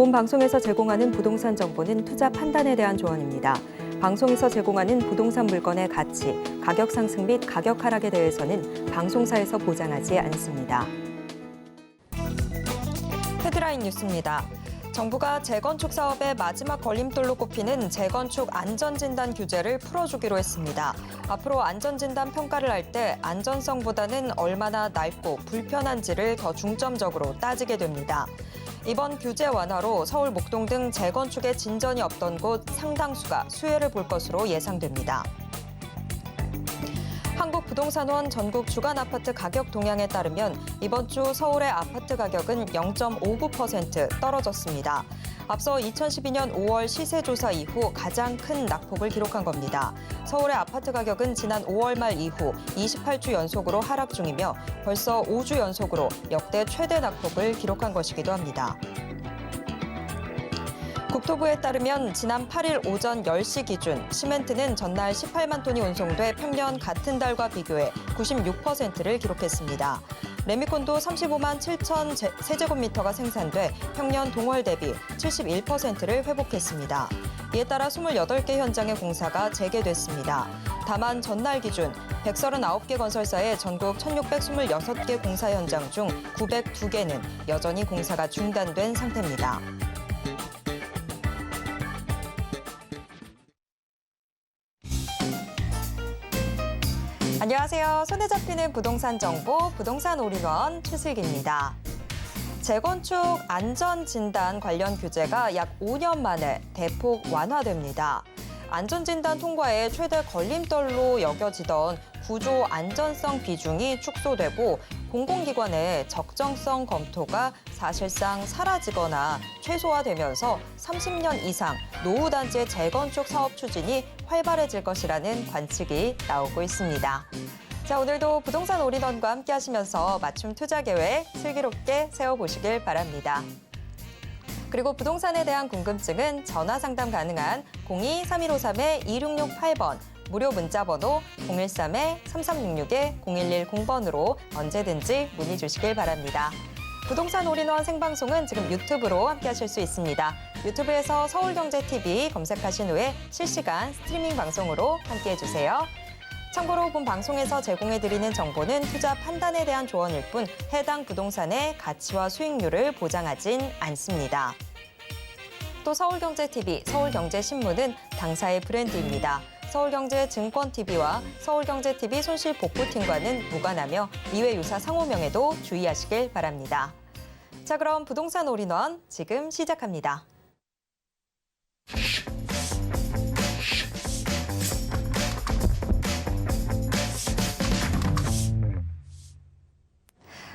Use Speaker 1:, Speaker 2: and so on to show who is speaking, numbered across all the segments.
Speaker 1: 본 방송에서 제공하는 부동산 정보는 투자 판단에 대한 조언입니다. 방송에서 제공하는 부동산 물건의 가치, 가격 상승 및 가격 하락에 대해서는 방송사에서 보장하지 않습니다. 헤드라인 뉴스입니다. 정부가 재건축 사업의 마지막 걸림돌로 꼽히는 재건축 안전진단 규제를 풀어주기로 했습니다. 앞으로 안전진단 평가를 할 때 안전성보다는 얼마나 낡고 불편한지를 더 중점적으로 따지게 됩니다. 이번 규제 완화로 서울 목동 등 재건축에 진전이 없던 곳 상당수가 수혜를 볼 것으로 예상됩니다. 한국부동산원 전국 주간 아파트 가격 동향에 따르면 이번 주 서울의 아파트 가격은 0.59% 떨어졌습니다. 앞서 2012년 5월 시세조사 이후 가장 큰 낙폭을 기록한 겁니다. 서울의 아파트 가격은 지난 5월 말 이후 28주 연속으로 하락 중이며 벌써 5주 연속으로 역대 최대 낙폭을 기록한 것이기도 합니다. 국토부에 따르면 지난 8일 오전 10시 기준 시멘트는 전날 18만 톤이 운송돼 평년 같은 달과 비교해 96%를 기록했습니다. 레미콘도 35만 7천 세제곱미터가 생산돼 평년 동월 대비 71%를 회복했습니다. 이에 따라 28개 현장의 공사가 재개됐습니다. 다만 전날 기준 139개 건설사의 전국 1,626개 공사 현장 중 902개는 여전히 공사가 중단된 상태입니다. 안녕하세요. 손에 잡히는 부동산 정보, 부동산 올인원 최슬기입니다. 재건축 안전진단 관련 규제가 약 5년 만에 대폭 완화됩니다. 안전진단 통과에 최대 걸림돌로 여겨지던 구조 안전성 비중이 축소되고 공공기관의 적정성 검토가 사실상 사라지거나 최소화되면서 30년 이상 노후단지의 재건축 사업 추진이 활발해질 것이라는 관측이 나오고 있습니다. 자, 오늘도 부동산 올인원과 함께 하시면서 맞춤 투자 계획 슬기롭게 세워보시길 바랍니다. 그리고 부동산에 대한 궁금증은 전화 상담 가능한 02-3153-2668번, 무료 문자 번호 013-3366-0110번으로 언제든지 문의 주시길 바랍니다. 부동산 올인원 생방송은 지금 유튜브로 함께 하실 수 있습니다. 유튜브에서 서울경제TV 검색하신 후에 실시간 스트리밍 방송으로 함께 해주세요. 참고로 본 방송에서 제공해드리는 정보는 투자 판단에 대한 조언일 뿐 해당 부동산의 가치와 수익률을 보장하진 않습니다. 또 서울경제TV, 서울경제신문은 당사의 브랜드입니다. 서울경제증권TV와 서울경제TV 손실복구팀과는 무관하며 이외 유사 상호명에도 주의하시길 바랍니다. 자, 그럼 부동산 올인원 지금 시작합니다.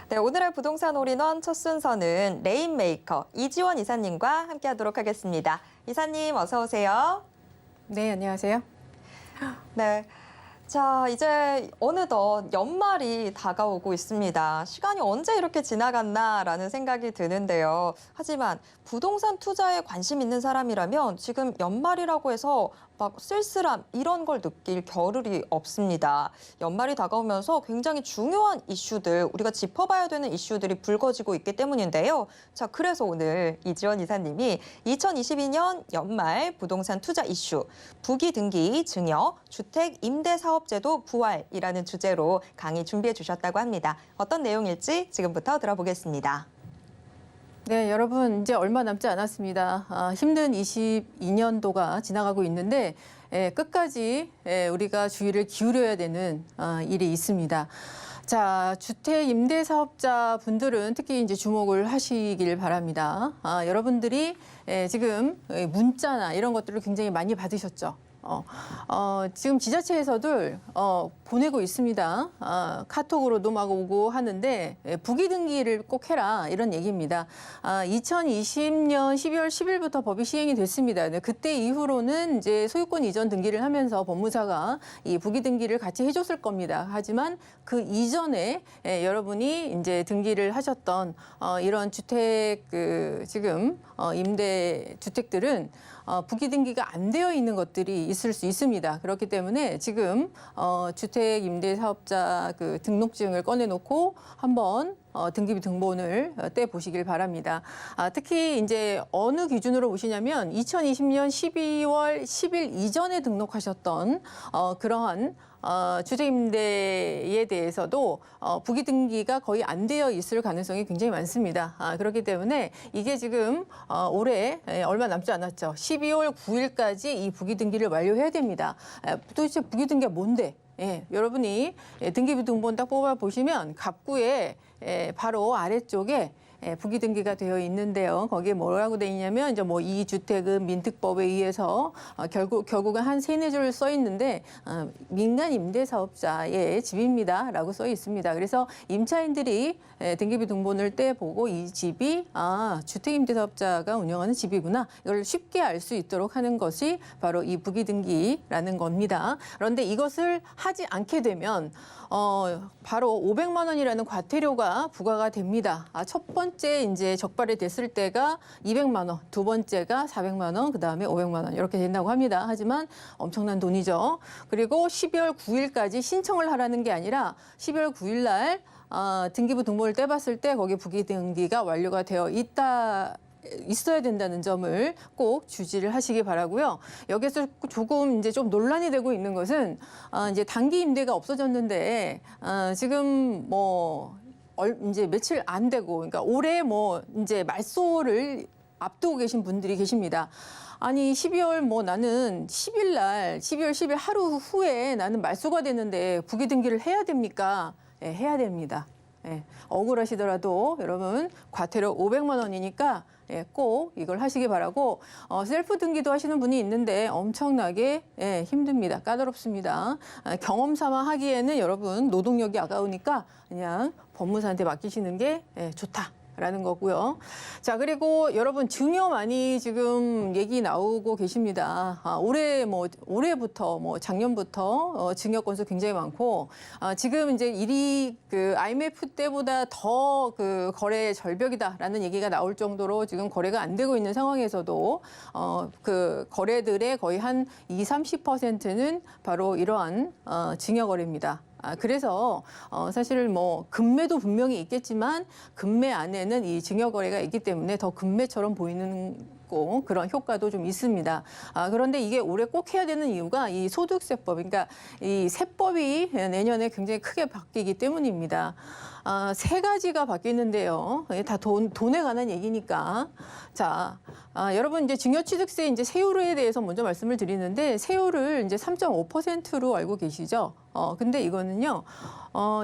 Speaker 1: 네, 오늘의 부동산 올인원 첫 순서는 레인메이커 이지원 이사님과 함께하도록 하겠습니다. 이사님 어서 오세요.
Speaker 2: 네, 안녕하세요.
Speaker 1: 네. 자, 이제 어느덧 연말이 다가오고 있습니다. 시간이 언제 이렇게 지나갔나라는 생각이 드는데요. 하지만 부동산 투자에 관심 있는 사람이라면 지금 연말이라고 해서 막 쓸쓸함 이런 걸 느낄 겨를이 없습니다. 연말이 다가오면서 굉장히 중요한 이슈들, 우리가 짚어봐야 되는 이슈들이 불거지고 있기 때문인데요. 자, 그래서 오늘 이지원 이사님이 2022년 연말 부동산 투자 이슈, 부기 등기 증여, 주택 임대 사업제도 부활이라는 주제로 강의 준비해 주셨다고 합니다. 어떤 내용일지 지금부터 들어보겠습니다.
Speaker 2: 네, 여러분 이제 얼마 남지 않았습니다. 힘든 22년도가 지나가고 있는데 끝까지 우리가 주의를 기울여야 되는 일이 있습니다. 자, 주택 임대 사업자 분들은 특히 이제 주목을 하시길 바랍니다. 여러분들이 지금 문자나 이런 것들을 굉장히 많이 받으셨죠. 지금 지자체에서도 보내고 있습니다. 카톡으로도 막 오고 하는데 부기 등기를 꼭 해라 이런 얘기입니다. 2020년 12월 10일부터 법이 시행이 됐습니다. 그때 이후로는 이제 소유권 이전 등기를 하면서 법무사가 이 부기 등기를 같이 해줬을 겁니다. 하지만 그 이전에 여러분이 이제 등기를 하셨던 이런 주택 지금 임대 주택들은 부기 등기가 안 되어 있는 것들이 있을 수 있습니다. 그렇기 때문에 지금 주택 임대 사업자 등록증을 꺼내놓고 한번 등기부 등본을 떼 보시길 바랍니다. 특히 이제 어느 기준으로 보시냐면 2020년 12월 10일 이전에 등록하셨던 그러한 주택임대에 대해서도 부기 등기가 거의 안 되어 있을 가능성이 굉장히 많습니다. 그렇기 때문에 이게 지금 올해 얼마 남지 않았죠. 12월 9일까지 이 부기 등기를 완료해야 됩니다. 도대체 부기 등기가 뭔데? 여러분이 등기부 등본 딱 뽑아 보시면 갑구에 바로 아래쪽에 부기 등기가 되어 있는데요. 거기에 뭐라고 되어 있냐면 이제 뭐 이 주택은 민특법에 의해서 결국은 한 3-4줄 써 있는데 민간 임대 사업자의 집입니다라고 써 있습니다. 그래서 임차인들이 등기부 등본을 떼보고 이 집이 주택 임대 사업자가 운영하는 집이구나. 이걸 쉽게 알 수 있도록 하는 것이 바로 이 부기 등기라는 겁니다. 그런데 이것을 하지 않게 되면 바로 500만 원이라는 과태료가 부과가 됩니다. 첫 번째 이제 적발이 됐을 때가 200만 원, 두 번째가 400만 원, 그다음에 500만 원 이렇게 된다고 합니다. 하지만 엄청난 돈이죠. 그리고 12월 9일까지 신청을 하라는 게 아니라 12월 9일 날 등기부 등본을 떼봤을 때 거기 부기 등기가 완료가 되어 있어야 된다는 점을 꼭 주지를 하시기 바라고요. 여기서 조금 이제 좀 논란이 되고 있는 것은 이제 단기 임대가 없어졌는데 지금 뭐 이제 며칠 안 되고 그러니까 올해 뭐 이제 말소를 앞두고 계신 분들이 계십니다. 아니 12월 뭐 나는 10일 날 12월 10일 하루 후에 나는 말소가 되는데 부기 등기를 해야 됩니까? 해야 됩니다. 억울하시더라도 여러분 과태료 500만 원이니까 꼭 이걸 하시기 바라고 셀프 등기도 하시는 분이 있는데 엄청나게 힘듭니다. 까다롭습니다. 경험 삼아 하기에는 여러분 노동력이 아까우니까 그냥 법무사한테 맡기시는 게 좋다. 라는 거고요. 자, 그리고 여러분 증여 많이 지금 얘기 나오고 계십니다. 올해부터 작년부터 증여 건수 굉장히 많고 지금 이제 그 IMF 때보다 더 그 거래 절벽이다라는 얘기가 나올 정도로 지금 거래가 안 되고 있는 상황에서도 그 거래들의 거의 한 20-30%는 바로 이러한 증여 거래입니다. 그래서 사실 뭐 금매도 분명히 있겠지만 금매 안에는 이 증여 거래가 있기 때문에 더 금매처럼 보이는 그런 효과도 좀 있습니다. 그런데 이게 올해 꼭 해야 되는 이유가 이 소득세법, 그러니까 이 세법이 내년에 굉장히 크게 바뀌기 때문입니다. 3가지가 바뀌는데요. 다 돈에 관한 얘기니까. 자, 여러분 이제 증여취득세 이제 세율에 대해서 먼저 말씀을 드리는데 세율을 이제 3.5%로 알고 계시죠? 근데 이거는요.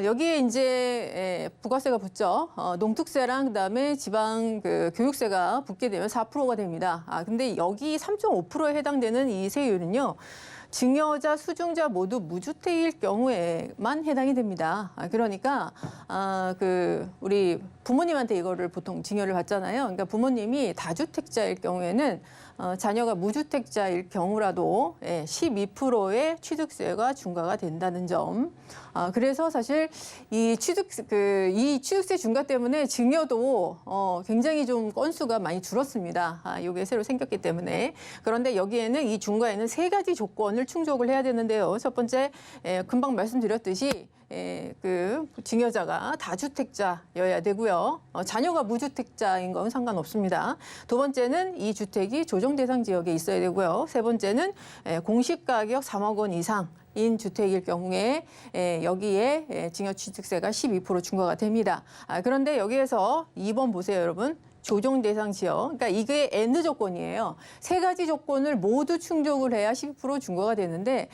Speaker 2: 여기에 이제 부가세가 붙죠. 농특세랑 그다음에 지방 그 교육세가 붙게 되면 4%가 됩니다. 근데 여기 3.5%에 해당되는 이 세율은요. 증여자, 수중자 모두 무주택일 경우에만 해당이 됩니다. 그러니까 그 우리 부모님한테 이거를 보통 증여를 받잖아요. 그러니까 부모님이 다주택자일 경우에는 자녀가 무주택자일 경우라도 12%의 취득세가 중과가 된다는 점. 그래서 사실 이 취득세 중과 때문에 증여도 굉장히 좀 건수가 많이 줄었습니다. 이게 새로 생겼기 때문에. 그런데 여기에는 이 중과에는 3가지 조건을 충족을 해야 되는데요. 첫 번째, 금방 말씀드렸듯이 그 증여자가 다주택자여야 되고요. 자녀가 무주택자인 건 상관없습니다. 두 번째는 이 주택이 조정 대상 지역에 있어야 되고요. 세 번째는 공시가격 3억 원 이상인 주택일 경우에 여기에 증여취득세가 12% 중과가 됩니다. 그런데 여기에서 2번 보세요, 여러분. 조정 대상 지역. 그러니까 이게 N 조건이에요. 3가지 조건을 모두 충족을 해야 12% 중과가 되는데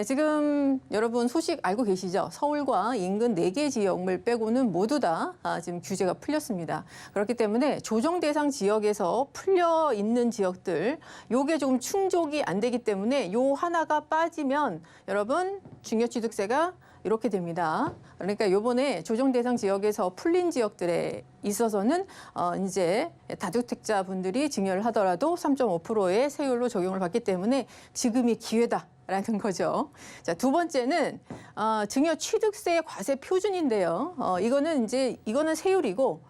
Speaker 2: 지금 여러분 소식 알고 계시죠? 서울과 인근 4개 지역을 빼고는 모두 다 지금 규제가 풀렸습니다. 그렇기 때문에 조정 대상 지역에서 풀려 있는 지역들 요게 조금 충족이 안 되기 때문에 요 하나가 빠지면 여러분 증여취득세가 이렇게 됩니다. 그러니까 요번에 조정 대상 지역에서 풀린 지역들에 있어서는 이제 다주택자 분들이 증여를 하더라도 3.5%의 세율로 적용을 받기 때문에 지금이 기회다라는 거죠. 자, 두 번째는 증여 취득세 과세 표준인데요. 이거는 세율이고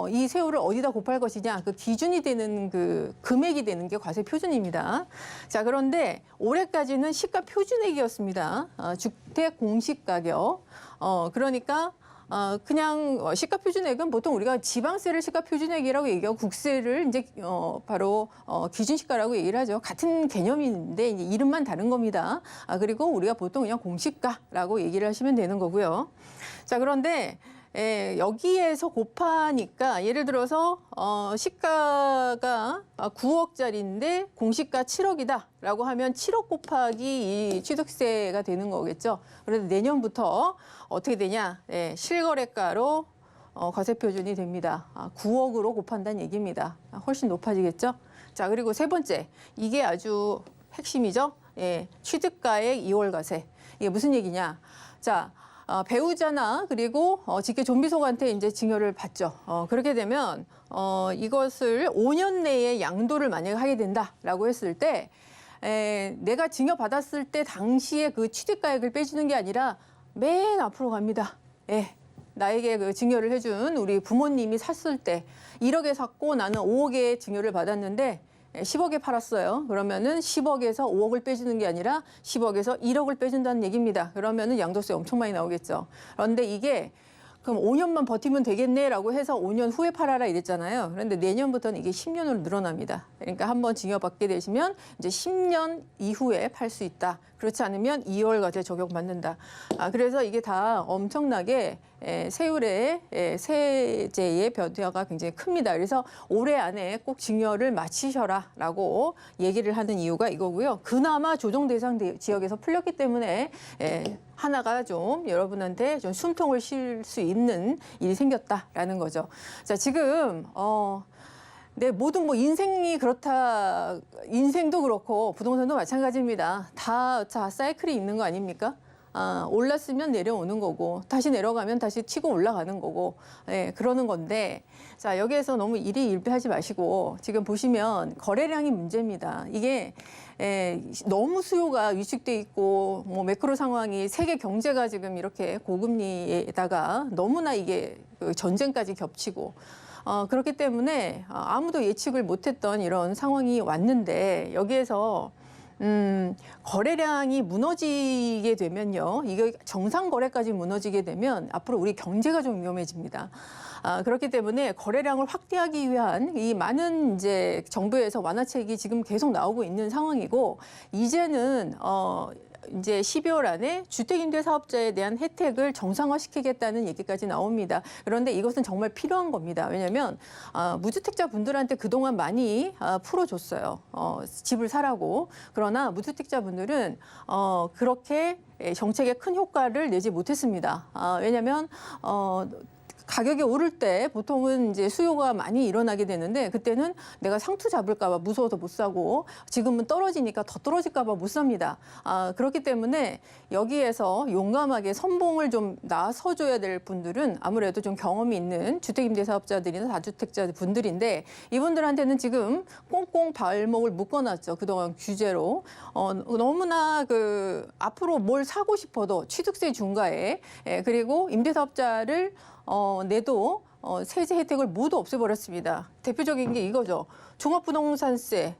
Speaker 2: 이 세율을 어디다 곱할 것이냐 그 기준이 되는 그 금액이 되는 게 과세 표준입니다. 자, 그런데 올해까지는 시가 표준액이었습니다. 주택 공시가격. 그러니까 그냥 시가표준액은 보통 우리가 지방세를 시가표준액이라고 얘기하고 국세를 이제 바로 기준시가라고 얘기를 하죠. 같은 개념인데 이제 이름만 다른 겁니다. 그리고 우리가 보통 그냥 공시가라고 얘기를 하시면 되는 거고요. 자, 그런데 여기에서 곱하니까 예를 들어서 시가가 9억짜리인데 공시가 7억이다라고 하면 7억 곱하기 이 취득세가 되는 거겠죠. 그래서 내년부터 어떻게 되냐? 실거래가로 과세표준이 됩니다. 9억으로 곱한다는 얘기입니다. 훨씬 높아지겠죠. 자, 그리고 세 번째, 이게 아주 핵심이죠. 취득가액 2월 과세. 이게 무슨 얘기냐? 자, 배우자나 그리고 직계 좀비속한테 이제 증여를 받죠. 그렇게 되면 이것을 5년 내에 양도를 만약에 하게 된다라고 했을 때 내가 증여받았을 때 당시에 그 취득가액을 빼주는 게 아니라 맨 앞으로 갑니다. 나에게 그 증여를 해준 우리 부모님이 샀을 때 1억에 샀고 나는 5억에 증여를 받았는데 10억에 팔았어요. 그러면은 10억에서 5억을 빼주는 게 아니라 10억에서 1억을 빼준다는 얘기입니다. 그러면은 양도세 엄청 많이 나오겠죠. 그런데 이게 그럼 5년만 버티면 되겠네라고 해서 5년 후에 팔아라 이랬잖아요. 그런데 내년부터는 이게 10년으로 늘어납니다. 그러니까 한번 증여받게 되시면 이제 10년 이후에 팔 수 있다. 그렇지 않으면 2월 과세 적용받는다. 그래서 이게 다 엄청나게 세율의 세제의 변화가 굉장히 큽니다. 그래서 올해 안에 꼭 증여를 마치셔라라고 얘기를 하는 이유가 이거고요. 그나마 조정 대상 지역에서 풀렸기 때문에 하나가 좀 여러분한테 좀 숨통을 쉴 수 있는 일이 생겼다라는 거죠. 자, 지금 네, 모든 뭐 인생이 그렇다, 인생도 그렇고 부동산도 마찬가지입니다. 다 사이클이 있는 거 아닙니까? 올랐으면 내려오는 거고 다시 내려가면 다시 치고 올라가는 거고 그러는 건데 자, 여기에서 너무 일희일비하지 마시고 지금 보시면 거래량이 문제입니다. 이게 너무 수요가 위축돼 있고 뭐 매크로 상황이 세계 경제가 지금 이렇게 고금리에다가 너무나 이게 그 전쟁까지 겹치고 그렇기 때문에 아무도 예측을 못했던 이런 상황이 왔는데 여기에서 거래량이 무너지게 되면요. 이게 정상 거래까지 무너지게 되면 앞으로 우리 경제가 좀 위험해집니다. 그렇기 때문에 거래량을 확대하기 위한 이 많은 이제 정부에서 완화책이 지금 계속 나오고 있는 상황이고 이제는 이제 12월 안에 주택임대사업자에 대한 혜택을 정상화시키겠다는 얘기까지 나옵니다. 그런데 이것은 정말 필요한 겁니다. 왜냐하면 무주택자 분들한테 그동안 많이 풀어줬어요. 집을 사라고. 그러나 무주택자 분들은 그렇게 정책에 큰 효과를 내지 못했습니다. 왜냐하면 가격이 오를 때 보통은 이제 수요가 많이 일어나게 되는데 그때는 내가 상투 잡을까 봐 무서워서 못 사고 지금은 떨어지니까 더 떨어질까 봐 못 삽니다. 그렇기 때문에 여기에서 용감하게 선봉을 좀 나서줘야 될 분들은 아무래도 좀 경험이 있는 주택임대사업자들이나 다주택자 분들인데 이분들한테는 지금 꽁꽁 발목을 묶어놨죠. 그동안 규제로. 너무나 앞으로 뭘 사고 싶어도 취득세 중과에 그리고 임대사업자를 내도 세제 혜택을 모두 없애버렸습니다. 대표적인 게 이거죠. 종합부동산세.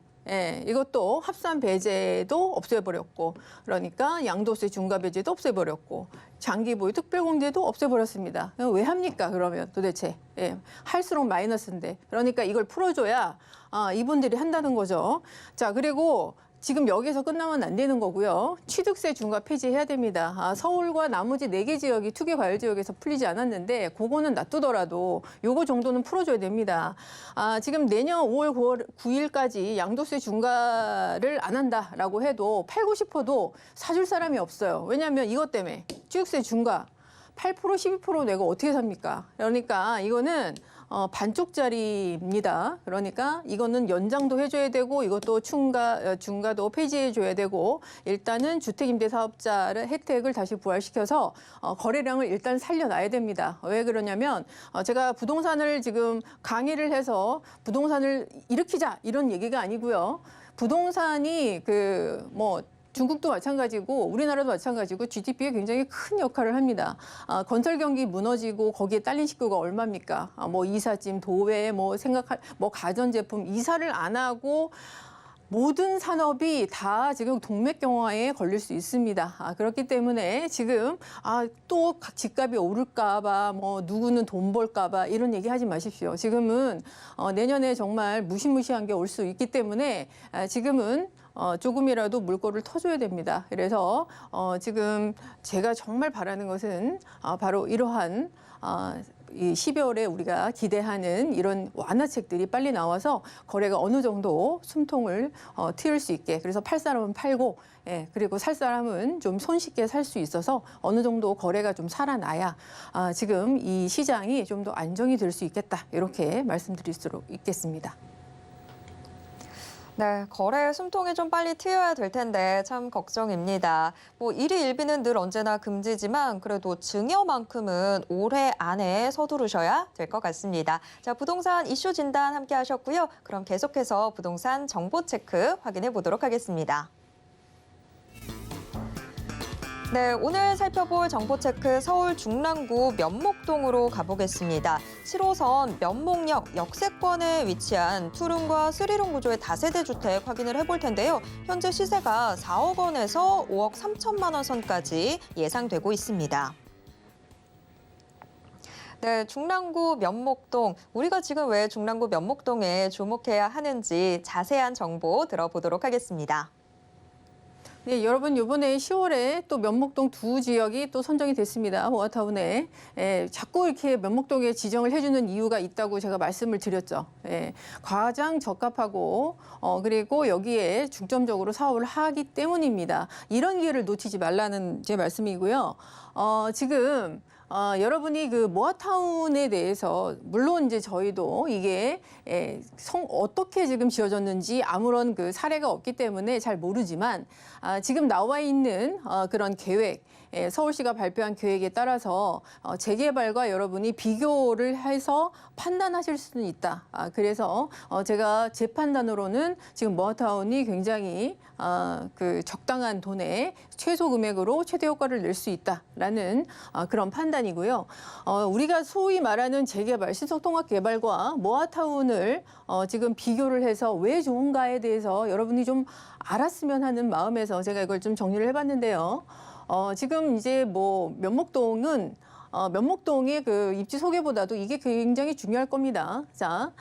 Speaker 2: 이것도 합산 배제도 없애버렸고 그러니까 양도세 중과 배제도 없애버렸고 장기보유 특별공제도 없애버렸습니다. 왜 합니까? 그러면 도대체 할수록 마이너스인데 그러니까 이걸 풀어줘야 이분들이 한다는 거죠. 자, 그리고 지금 여기서 끝나면 안 되는 거고요. 취득세 중과 폐지해야 됩니다. 서울과 나머지 4개 지역이 투기 과열 지역에서 풀리지 않았는데 그거는 놔두더라도 요거 정도는 풀어줘야 됩니다. 지금 내년 5월 9일까지 양도세 중과를 안 한다라고 해도 팔고 싶어도 사줄 사람이 없어요. 왜냐하면 이것 때문에 취득세 중과 8% 12% 내가 어떻게 삽니까? 그러니까 이거는 반쪽짜리입니다. 그러니까 이거는 연장도 해줘야 되고 이것도 중과도 폐지해줘야 되고 일단은 주택임대사업자의 혜택을 다시 부활시켜서 거래량을 일단 살려놔야 됩니다. 왜 그러냐면 제가 부동산을 지금 강의를 해서 부동산을 일으키자 이런 얘기가 아니고요. 부동산이 중국도 마찬가지고 우리나라도 마찬가지고 GDP에 굉장히 큰 역할을 합니다. 건설 경기 무너지고 거기에 딸린 식구가 얼마입니까? 이삿짐, 도배, 가전제품 이사를 안 하고 모든 산업이 다 지금 동맥경화에 걸릴 수 있습니다. 그렇기 때문에 지금 또 집값이 오를까 봐, 뭐 누구는 돈 벌까 봐 이런 얘기 하지 마십시오. 지금은 내년에 정말 무시무시한 게 올 수 있기 때문에 지금은 조금이라도 물꼬를 터줘야 됩니다. 그래서 지금 제가 정말 바라는 것은 바로 이러한 이 12월에 우리가 기대하는 이런 완화책들이 빨리 나와서 거래가 어느 정도 숨통을 트일 수 있게, 그래서 팔 사람은 팔고, 그리고 살 사람은 좀 손쉽게 살 수 있어서 어느 정도 거래가 좀 살아나야 지금 이 시장이 좀 더 안정이 될 수 있겠다, 이렇게 말씀드릴 수 있겠습니다.
Speaker 1: 네, 거래의 숨통이 좀 빨리 트여야 될 텐데 참 걱정입니다. 뭐 일희일비는 늘 언제나 금지지만 그래도 증여만큼은 올해 안에 서두르셔야 될 것 같습니다. 자, 부동산 이슈 진단 함께 하셨고요. 그럼 계속해서 부동산 정보 체크 확인해 보도록 하겠습니다. 네, 오늘 살펴볼 정보체크 서울 중랑구 면목동으로 가보겠습니다. 7호선 면목역 역세권에 위치한 투룸과 쓰리룸 구조의 다세대 주택 확인을 해볼 텐데요. 현재 시세가 4억 원에서 5억 3천만 원 선까지 예상되고 있습니다. 네, 중랑구 면목동. 우리가 지금 왜 중랑구 면목동에 주목해야 하는지 자세한 정보 들어보도록 하겠습니다.
Speaker 2: 네, 여러분 이번에 10월에 또 면목동 두 지역이 또 선정이 됐습니다. 모아타운에. 자꾸 이렇게 면목동에 지정을 해주는 이유가 있다고 제가 말씀을 드렸죠. 가장 적합하고 그리고 여기에 중점적으로 사업을 하기 때문입니다. 이런 기회를 놓치지 말라는 제 말씀이고요. 지금 여러분이 그 모아타운에 대해서 물론 이제 저희도 이게 어떻게 지금 지어졌는지 아무런 그 사례가 없기 때문에 잘 모르지만 지금 나와 있는 그런 계획, 서울시가 발표한 계획에 따라서 재개발과 여러분이 비교를 해서 판단하실 수는 있다. 그래서 제가 제 판단으로는 지금 모아타운이 굉장히 그 적당한 돈에 최소 금액으로 최대 효과를 낼 수 있다라는 그런 판단이고요. 우리가 소위 말하는 재개발, 신속통합개발과 모아타운을 지금 비교를 해서 왜 좋은가에 대해서 여러분이 좀 알았으면 하는 마음에서 제가 이걸 좀 정리를 해봤는데요. 지금 이제 뭐 면목동은 면목동의 그 입지 소개보다도 이게 굉장히 중요할 겁니다. 자,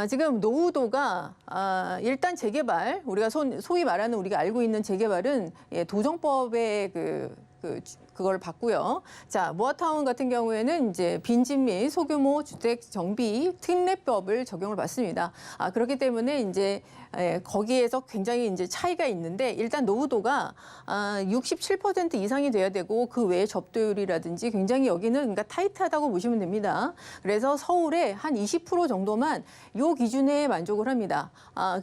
Speaker 2: 지금 노후도가 일단 재개발, 우리가 소위 말하는 우리가 알고 있는 재개발은 도정법의 그걸 봤고요. 자, 모아타운 같은 경우에는 이제 빈집 및 소규모 주택 정비 특례법을 적용을 받습니다. 그렇기 때문에 이제 거기에서 굉장히 이제 차이가 있는데 일단 노후도가 67% 이상이 돼야 되고 그 외에 접도율이라든지 굉장히 여기는 그러니까 타이트하다고 보시면 됩니다. 그래서 서울에 한 20% 정도만 요 기준에 만족을 합니다.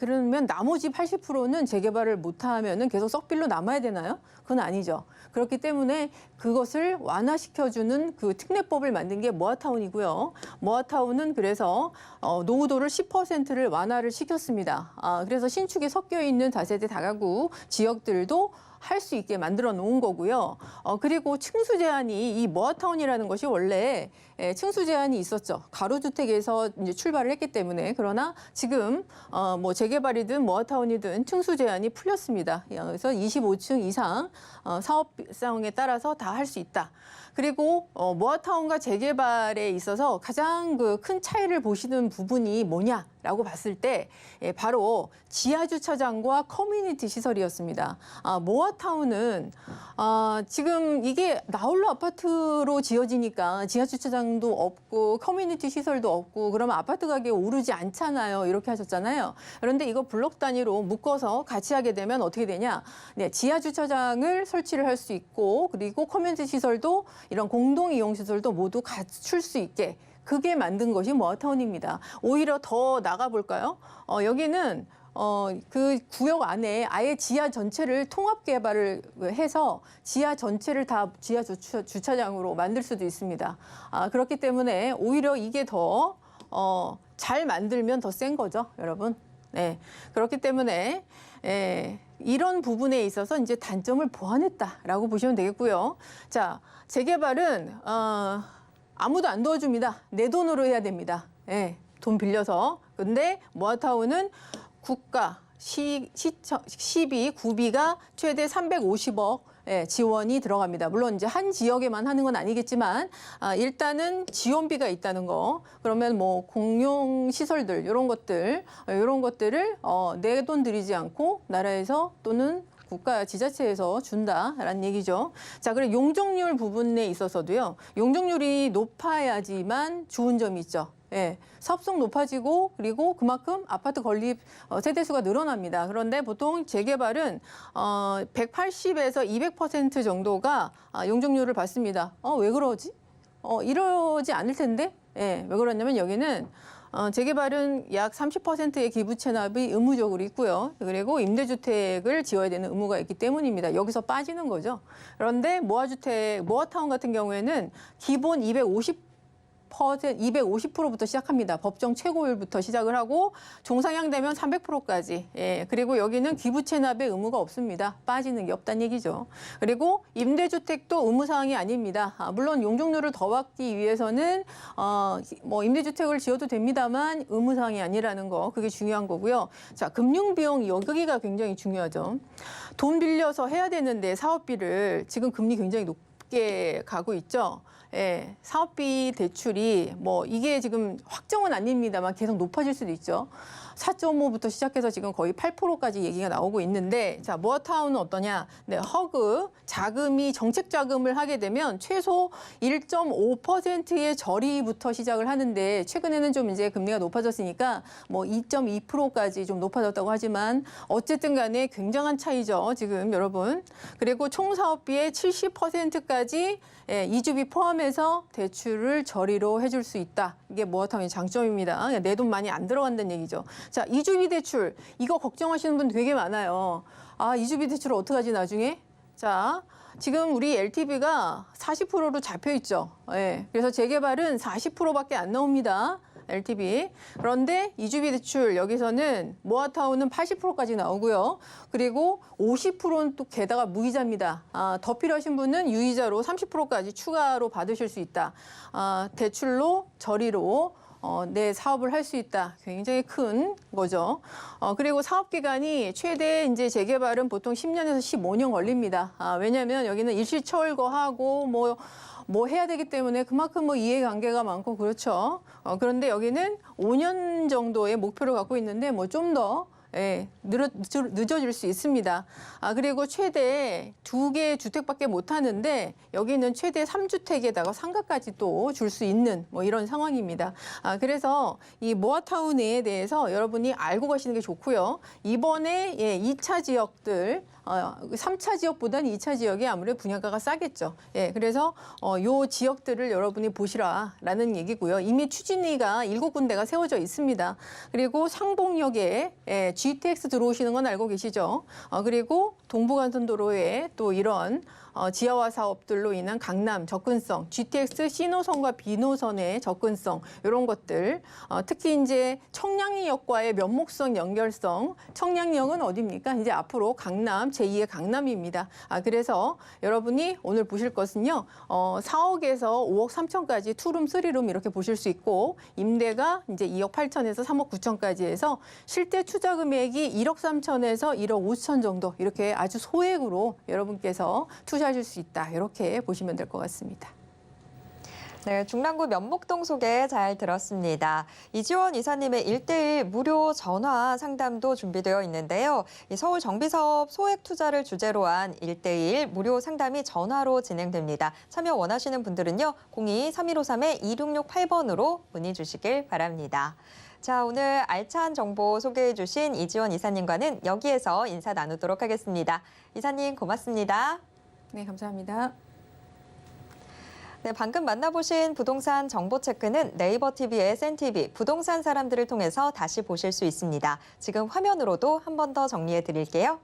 Speaker 2: 그러면 나머지 80%는 재개발을 못하면은 계속 썩빌로 남아야 되나요? 그건 아니죠. 그렇기 때문에 그것을 완화시켜주는 그 특례법을 만든 게 모아타운이고요. 모아타운은 그래서 노후도를 10%를 완화를 시켰습니다. 그래서 신축이 섞여 있는 다세대 다가구 지역들도 할 수 있게 만들어 놓은 거고요. 그리고 층수 제한이 이 모아타운이라는 것이 원래 층수 제한이 있었죠. 가로주택에서 이제 출발을 했기 때문에. 그러나 지금 뭐 재개발이든 모아타운이든 층수 제한이 풀렸습니다. 그래서 25층 이상 사업성에 따라서 다 할 수 있다. 그리고 모아타운과 재개발에 있어서 가장 그 큰 차이를 보시는 부분이 뭐냐라고 봤을 때 바로 지하 주차장과 커뮤니티 시설이었습니다. 모아타운은 지금 이게 나홀로 아파트로 지어지니까 지하 주차장도 없고 커뮤니티 시설도 없고 그러면 아파트 가격이 오르지 않잖아요. 이렇게 하셨잖아요. 그런데 이거 블록 단위로 묶어서 같이 하게 되면 어떻게 되냐? 네, 지하 주차장을 설치를 할 수 있고 그리고 커뮤니티 시설도 이런 공동 이용 시설도 모두 갖출 수 있게 그게 만든 것이 모아타운입니다. 오히려 더 나가 볼까요? 여기는 그 구역 안에 아예 지하 전체를 통합 개발을 해서 지하 전체를 다 지하 주차장으로 만들 수도 있습니다. 그렇기 때문에 오히려 이게 더 잘 만들면 더 센 거죠, 여러분. 네, 그렇기 때문에 이런 부분에 있어서 이제 단점을 보완했다라고 보시면 되겠고요. 자, 재개발은 아무도 안 도와줍니다. 내 돈으로 해야 됩니다. 돈 빌려서. 근데 모아타운은 국가, 시비, 구비가 최대 350억 지원이 들어갑니다. 물론 이제 한 지역에만 하는 건 아니겠지만 일단은 지원비가 있다는 거. 그러면 뭐 공용 시설들 이런 것들을 내 돈 들이지 않고 나라에서 또는 국가 지자체에서 준다라는 얘기죠. 자, 그리고 용적률 부분에 있어서도요. 용적률이 높아야지만 좋은 점이 있죠. 예, 사업성 높아지고 그리고 그만큼 아파트 건립 세대수가 늘어납니다. 그런데 보통 재개발은 180에서 200% 정도가 용적률을 받습니다. 왜 그러지? 이러지 않을 텐데. 예, 왜 그러냐면 여기는 재개발은 약 30%의 기부 체납이 의무적으로 있고요. 그리고 임대주택을 지어야 되는 의무가 있기 때문입니다. 여기서 빠지는 거죠. 그런데 모아타운 같은 경우에는 기본 250%부터 시작합니다. 법정 최고율부터 시작을 하고 종상향되면 300%까지. 예, 그리고 여기는 기부 체납의 의무가 없습니다. 빠지는 게 없다는 얘기죠. 그리고 임대주택도 의무사항이 아닙니다. 물론 용적률을 더 받기 위해서는 뭐 임대주택을 지어도 됩니다만 의무사항이 아니라는 거, 그게 중요한 거고요. 자, 금융비용 여기가 굉장히 중요하죠. 돈 빌려서 해야 되는데 사업비를 지금 금리 굉장히 높게 가고 있죠. 예, 사업비 대출이 뭐 이게 지금 확정은 아닙니다만 계속 높아질 수도 있죠. 4.5부터 시작해서 지금 거의 8%까지 얘기가 나오고 있는데, 자, 모아타운은 어떠냐? 네, 허그 자금이 정책 자금을 하게 되면 최소 1.5%의 저리부터 시작을 하는데, 최근에는 좀 이제 금리가 높아졌으니까 뭐 2.2%까지 좀 높아졌다고 하지만 어쨌든 간에 굉장한 차이죠, 지금 여러분. 그리고 총 사업비의 70%까지 이주비 포함해서 대출을 저리로 해줄 수 있다. 이게 모아타운의 장점입니다. 내 돈 많이 안 들어간다는 얘기죠. 자, 이주비 대출. 이거 걱정하시는 분 되게 많아요. 이주비 대출 어떡하지 나중에? 자, 지금 우리 LTV가 40%로 잡혀 있죠. 예, 그래서 재개발은 40%밖에 안 나옵니다. LTV. 그런데 이주비 대출 여기서는 모아타운은 80%까지 나오고요. 그리고 50%는 또 게다가 무이자입니다. 더 필요하신 분은 유이자로 30%까지 추가로 받으실 수 있다. 대출로 저리로 내 사업을 할 수 있다. 굉장히 큰 거죠. 그리고 사업 기간이 최대 이제 재개발은 보통 10년에서 15년 걸립니다. 왜냐하면 여기는 일시철거하고 뭐 해야 되기 때문에 그만큼 뭐 이해관계가 많고 그렇죠. 그런데 여기는 5년 정도의 목표를 갖고 있는데 뭐 좀 더 늦어질 수 있습니다. 그리고 최대 2개 주택밖에 못 하는데 여기는 최대 3주택에다가 상가까지 또 줄 수 있는 뭐 이런 상황입니다. 그래서 이 모아타운에 대해서 여러분이 알고 가시는 게 좋고요. 이번에 2차 지역들 3차 지역보다는 2차 지역이 아무래도 분양가가 싸겠죠. 그래서 요 지역들을 여러분이 보시라라는 얘기고요. 이미 추진위가 7군데가 세워져 있습니다. 그리고 상봉역에 GTX 들어오시는 건 알고 계시죠? 그리고 동부간선도로에 또 이런 지하화 사업들로 인한 강남 접근성, GTX C노선과 B노선의 접근성 이런 것들, 특히 이제 청량리역과의 면목성 연결성, 청량리역은 어디입니까? 이제 앞으로 강남, 제2의 강남입니다. 그래서 여러분이 오늘 보실 것은요, 4억에서 5억 3천까지 투룸, 쓰리룸 이렇게 보실 수 있고, 임대가 이제 2억 8천에서 3억 9천까지 해서 실제 투자 금액이 1억 3천에서 1억 5천 정도 이렇게 아주 소액으로 여러분께서 투자하실 수 있다. 이렇게 보시면 될 것 같습니다.
Speaker 1: 네, 중랑구 면목동 소개 잘 들었습니다. 이지원 이사님의 1:1 무료 전화 상담도 준비되어 있는데요. 이 서울 정비사업 소액 투자를 주제로 한 1:1 무료 상담이 전화로 진행됩니다. 참여 원하시는 분들은요, 02-3153-2668번으로 문의 주시길 바랍니다. 자, 오늘 알찬 정보 소개해 주신 이지원 이사님과는 여기에서 인사 나누도록 하겠습니다. 이사님 고맙습니다.
Speaker 2: 네, 감사합니다.
Speaker 1: 네, 방금 만나보신 부동산 정보 체크는 네이버 TV의 SNTV 부동산 사람들을 통해서 다시 보실 수 있습니다. 지금 화면으로도 한 번 더 정리해 드릴게요.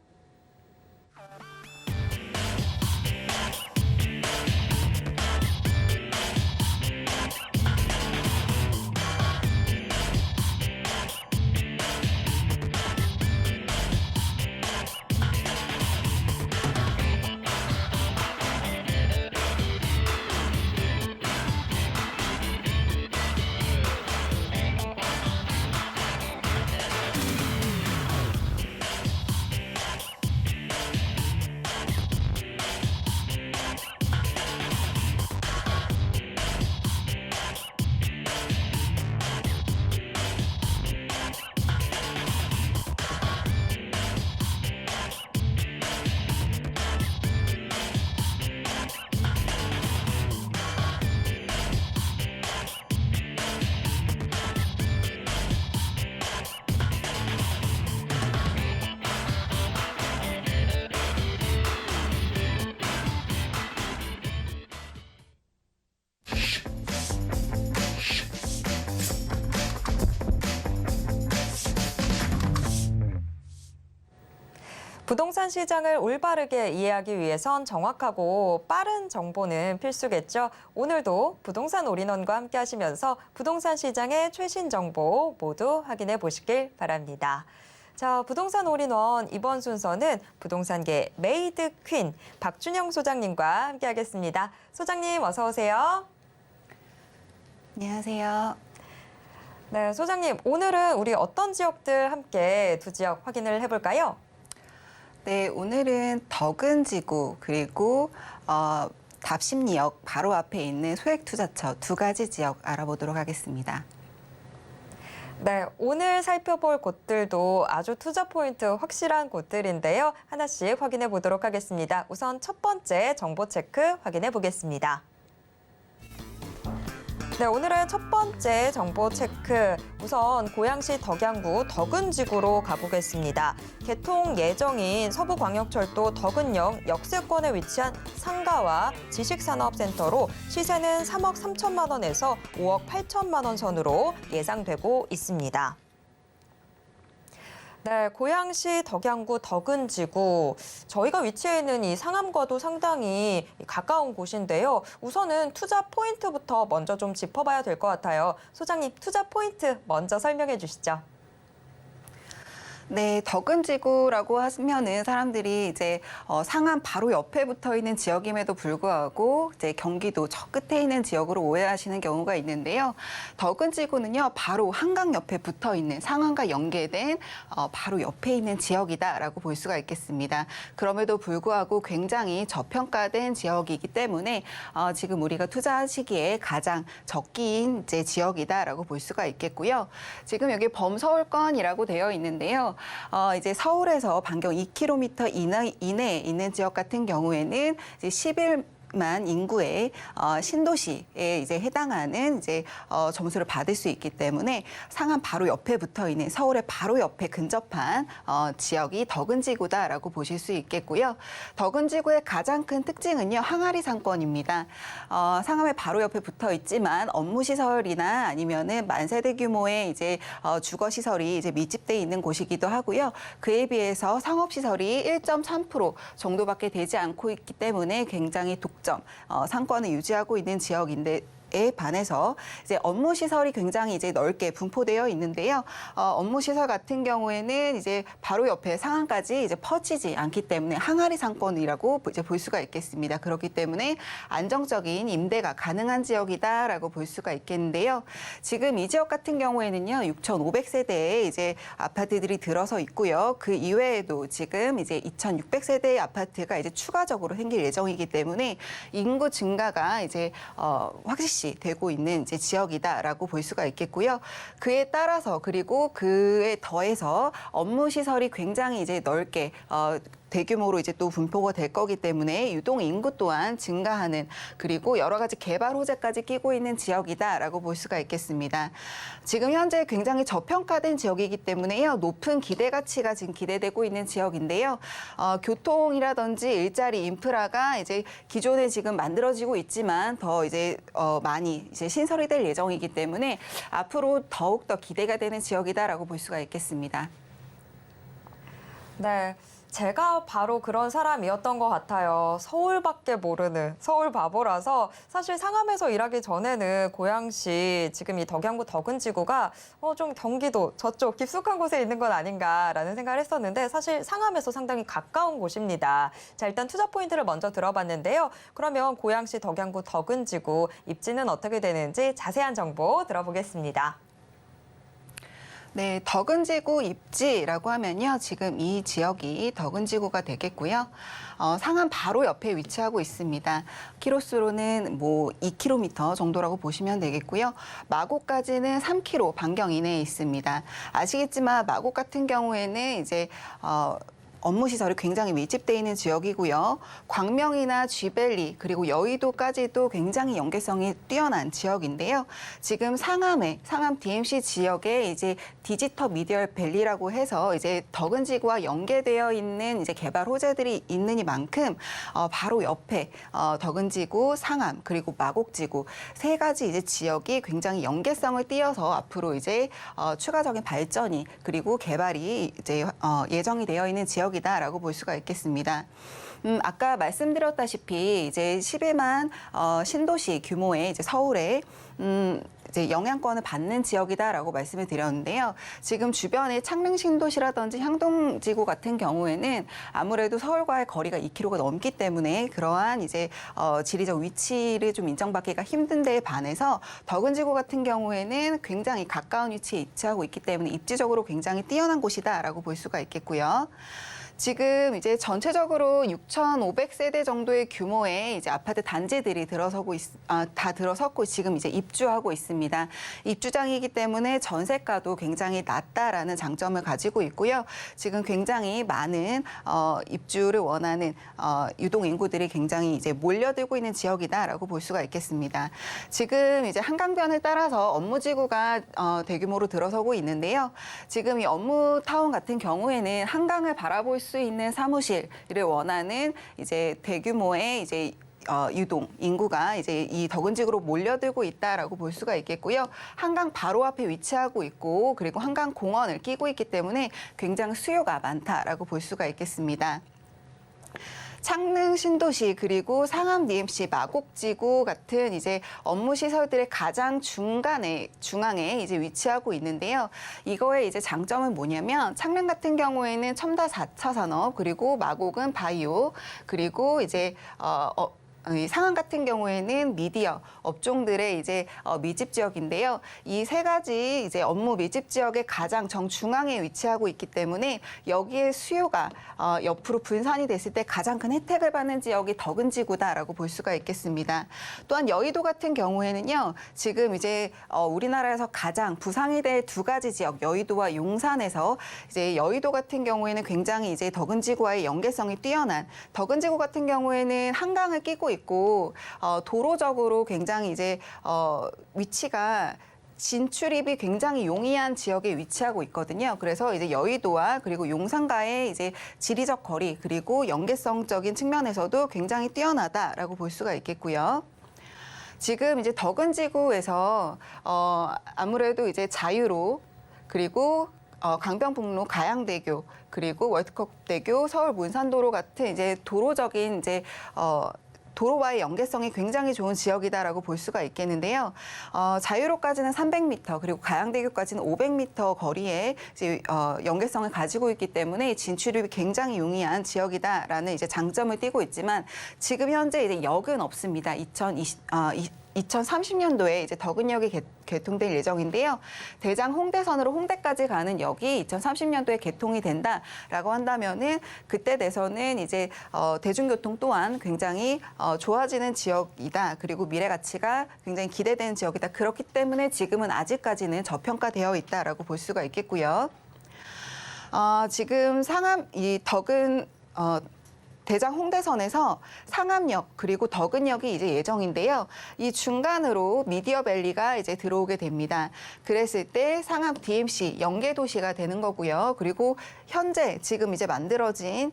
Speaker 1: 부동산 시장을 올바르게 이해하기 위해선 정확하고 빠른 정보는 필수겠죠. 오늘도 부동산 올인원과 함께 하시면서 부동산 시장의 최신 정보 모두 확인해 보시길 바랍니다. 자, 부동산 올인원 이번 순서는 부동산계 메이드 퀸 박준영 소장님과 함께 하겠습니다. 소장님 어서 오세요.
Speaker 3: 안녕하세요.
Speaker 1: 네, 소장님 오늘은 우리 어떤 지역들 함께 두 지역 확인을 해볼까요?
Speaker 3: 네, 오늘은 덕은지구 그리고 답심리역 바로 앞에 있는 소액투자처 두 가지 지역 알아보도록 하겠습니다.
Speaker 1: 네, 오늘 살펴볼 곳들도 아주 투자 포인트 확실한 곳들인데요. 하나씩 확인해 보도록 하겠습니다. 우선 첫 번째 정보 체크 확인해 보겠습니다. 네, 오늘의 첫 번째 정보 체크. 우선 고양시 덕양구 덕은지구로 가보겠습니다. 개통 예정인 서부광역철도 덕은역 역세권에 위치한 상가와 지식산업센터로 시세는 3억 3천만 원에서 5억 8천만 원 선으로 예상되고 있습니다. 네, 고양시 덕양구 덕은지구. 저희가 위치해 있는 이 상암과도 상당히 가까운 곳인데요. 우선은 투자 포인트부터 먼저 좀 짚어봐야 될 것 같아요. 소장님, 투자 포인트 먼저 설명해 주시죠.
Speaker 3: 네, 덕은지구라고 하면은 사람들이 이제 상암 바로 옆에 붙어 있는 지역임에도 불구하고 이제 경기도 저 끝에 있는 지역으로 오해하시는 경우가 있는데요. 덕은지구는요, 바로 한강 옆에 붙어 있는 상암과 연계된 바로 옆에 있는 지역이다라고 볼 수가 있겠습니다. 그럼에도 불구하고 굉장히 저평가된 지역이기 때문에 지금 우리가 투자하시기에 가장 적기인 이제 지역이다라고 볼 수가 있겠고요. 지금 여기 범서울권이라고 되어 있는데요. 이제 서울에서 반경 2km 이내에 있는 지역 같은 경우에는 이제 11만 인구의 신도시에 이제 해당하는 이제 점수를 받을 수 있기 때문에 상암 바로 옆에 붙어 있는 서울의 바로 옆에 근접한 지역이 덕은지구다라고 보실 수 있겠고요. 덕은지구의 가장 큰 특징은요, 항아리 상권입니다. 상암의 바로 옆에 붙어 있지만 업무 시설이나 아니면은 만세대 규모의 이제 주거 시설이 이제 밀집돼 있는 곳이기도 하고요. 그에 비해서 상업 시설이 1.3% 정도밖에 되지 않고 있기 때문에 굉장히 독점 상권을 유지하고 있는 지역인데. 에 반해서 이제 업무 시설이 굉장히 이제 넓게 분포되어 있는데요. 업무 시설 같은 경우에는 이제 바로 옆에 상암까지 이제 퍼지지 않기 때문에 항아리 상권이라고 이제 볼 수가 있겠습니다. 그렇기 때문에 안정적인 임대가 가능한 지역이다라고 볼 수가 있겠는데요. 지금 이 지역 같은 경우에는요, 6,500세대의 이제 아파트들이 들어서 있고요. 그 이외에도 지금 이제 2,600세대의 아파트가 이제 추가적으로 생길 예정이기 때문에 인구 증가가 이제 확실시 되고 있는 이제 지역이다라고 볼 수가 있겠고요. 그에 따라서 그리고 그에 더해서 업무 시설이 굉장히 이제 넓게 대규모로 이제 또 분포가 될 거기 때문에 유동 인구 또한 증가하는, 그리고 여러 가지 개발 호재까지 끼고 있는 지역이다라고 볼 수가 있겠습니다. 지금 현재 굉장히 저평가된 지역이기 때문에요, 높은 기대 가치가 지금 기대되고 있는 지역인데요. 교통이라든지 일자리 인프라가 이제 기존에 지금 만들어지고 있지만 더 이제 많이 이제 신설이 될 예정이기 때문에 앞으로 더욱 더 기대가 되는 지역이다라고 볼 수가 있겠습니다.
Speaker 1: 네. 제가 바로 그런 사람이었던 것 같아요. 서울밖에 모르는 서울 바보라서 사실 상암에서 일하기 전에는 고양시 지금 이 덕양구 덕은지구가 좀 경기도 저쪽 깊숙한 곳에 있는 건 아닌가라는 생각을 했었는데 사실 상암에서 상당히 가까운 곳입니다. 자, 일단 투자 포인트를 먼저 들어봤는데요. 그러면 고양시 덕양구 덕은지구 입지는 어떻게 되는지 자세한 정보 들어보겠습니다.
Speaker 3: 네, 덕은지구 입지라고 하면요, 지금 이 지역이 덕은지구가 되겠고요. 상암 바로 옆에 위치하고 있습니다. 키로수로는 뭐 2km 정도라고 보시면 되겠고요. 마곡까지는 3km 반경 이내에 있습니다. 아시겠지만 마곡 같은 경우에는 이제 업무 시설이 굉장히 밀집돼 있는 지역이고요. 광명이나 쥐밸리 그리고 여의도까지도 굉장히 연계성이 뛰어난 지역인데요. 지금 상암 DMC 지역에 이제 디지털 미디어 밸리라고 해서 이제 덕은지구와 연계되어 있는 이제 개발 호재들이 있는 이만큼 바로 옆에 덕은지구, 상암 그리고 마곡지구 세 가지 이제 지역이 굉장히 연계성을 띄어서 앞으로 이제 추가적인 발전이 그리고 개발이 이제 예정이 되어 있는 지역. 지역이다라고 볼 수가 있겠습니다. 아까 말씀드렸다시피 이제 11만 신도시 규모의 이제 서울에 이제 영향권을 받는 지역이다라고 말씀을 드렸는데요. 지금 주변의 창릉 신도시라든지 향동지구 같은 경우에는 아무래도 서울과의 거리가 2km가 넘기 때문에 그러한 이제 지리적 위치를 좀 인정받기가 힘든 데에 반해서 덕은지구 같은 경우에는 굉장히 가까운 위치에 위치하고 있기 때문에 입지적으로 굉장히 뛰어난 곳이다라고 볼 수가 있겠고요. 지금 이제 전체적으로 6,500세대 정도의 규모의 이제 아파트 단지들이 다 들어섰고 지금 이제 입주하고 있습니다. 입주장이기 때문에 전세가도 굉장히 낮다라는 장점을 가지고 있고요. 지금 굉장히 많은 입주를 원하는 유동 인구들이 굉장히 이제 몰려들고 있는 지역이다라고 볼 수가 있겠습니다. 지금 이제 한강변을 따라서 업무지구가 대규모로 들어서고 있는데요. 지금 이 업무타운 같은 경우에는 한강을 바라볼 수 있는 사무실을 원하는 이제 대규모의 이제 유동 인구가 이제 이 덕은지구로 몰려들고 있다라고 볼 수가 있겠고요. 한강 바로 앞에 위치하고 있고 그리고 한강 공원을 끼고 있기 때문에 굉장히 수요가 많다라고 볼 수가 있겠습니다. 창릉 신도시 그리고 상암 DMC 마곡지구 같은 이제 업무 시설들의 가장 중앙에 이제 위치하고 있는데요. 이거의 이제 장점은 뭐냐면 창릉 같은 경우에는 첨다 4차 산업 그리고 마곡은 바이오 그리고 이제 이 상암 같은 경우에는 미디어 업종들의 이제 밀집 지역인데요. 이 세 가지 이제 업무 밀집 지역의 가장 정중앙에 위치하고 있기 때문에 여기에 수요가 옆으로 분산이 됐을 때 가장 큰 혜택을 받는 지역이 덕은지구다라고 볼 수가 있겠습니다. 또한 여의도 같은 경우에는요. 지금 이제 우리나라에서 가장 부상이 될 두 가지 지역 여의도와 용산에서 이제 여의도 같은 경우에는 굉장히 이제 덕은지구와의 연계성이 뛰어난 덕은지구 같은 경우에는 한강을 끼고 있고 도로적으로 굉장히 이제 위치가 진출입이 굉장히 용이한 지역에 위치하고 있거든요. 그래서 이제 여의도와 그리고 용산과의 이제 지리적 거리 그리고 연계성적인 측면에서도 굉장히 뛰어나다라고 볼 수가 있겠고요. 지금 이제 덕은지구에서 아무래도 이제 자유로 그리고 강변북로 가양대교 그리고 월드컵대교 서울 문산도로 같은 이제 도로적인 이제 도로와의 연계성이 굉장히 좋은 지역이다라고 볼 수가 있겠는데요. 자유로까지는 300m 그리고 가양대교까지는 500m 거리에 이제 연계성을 가지고 있기 때문에 진출입이 굉장히 용이한 지역이다라는 이제 장점을 띠고 있지만 지금 현재 이제 역은 없습니다. 2030년도에 이제 덕은역이 개통될 예정인데요. 대장 홍대선으로 홍대까지 가는 역이 2030년도에 개통이 된다라고 한다면은 그때 돼서는 이제 대중교통 또한 굉장히 좋아지는 지역이다. 그리고 미래 가치가 굉장히 기대되는 지역이다. 그렇기 때문에 지금은 아직까지는 저평가되어 있다라고 볼 수가 있겠고요. 지금 상암 이 덕은 대장 홍대선에서 상암역 그리고 덕은역이 이제 예정인데요. 이 중간으로 미디어밸리가 이제 들어오게 됩니다. 그랬을 때 상암 DMC 연계도시가 되는 거고요. 그리고 현재 지금 이제 만들어진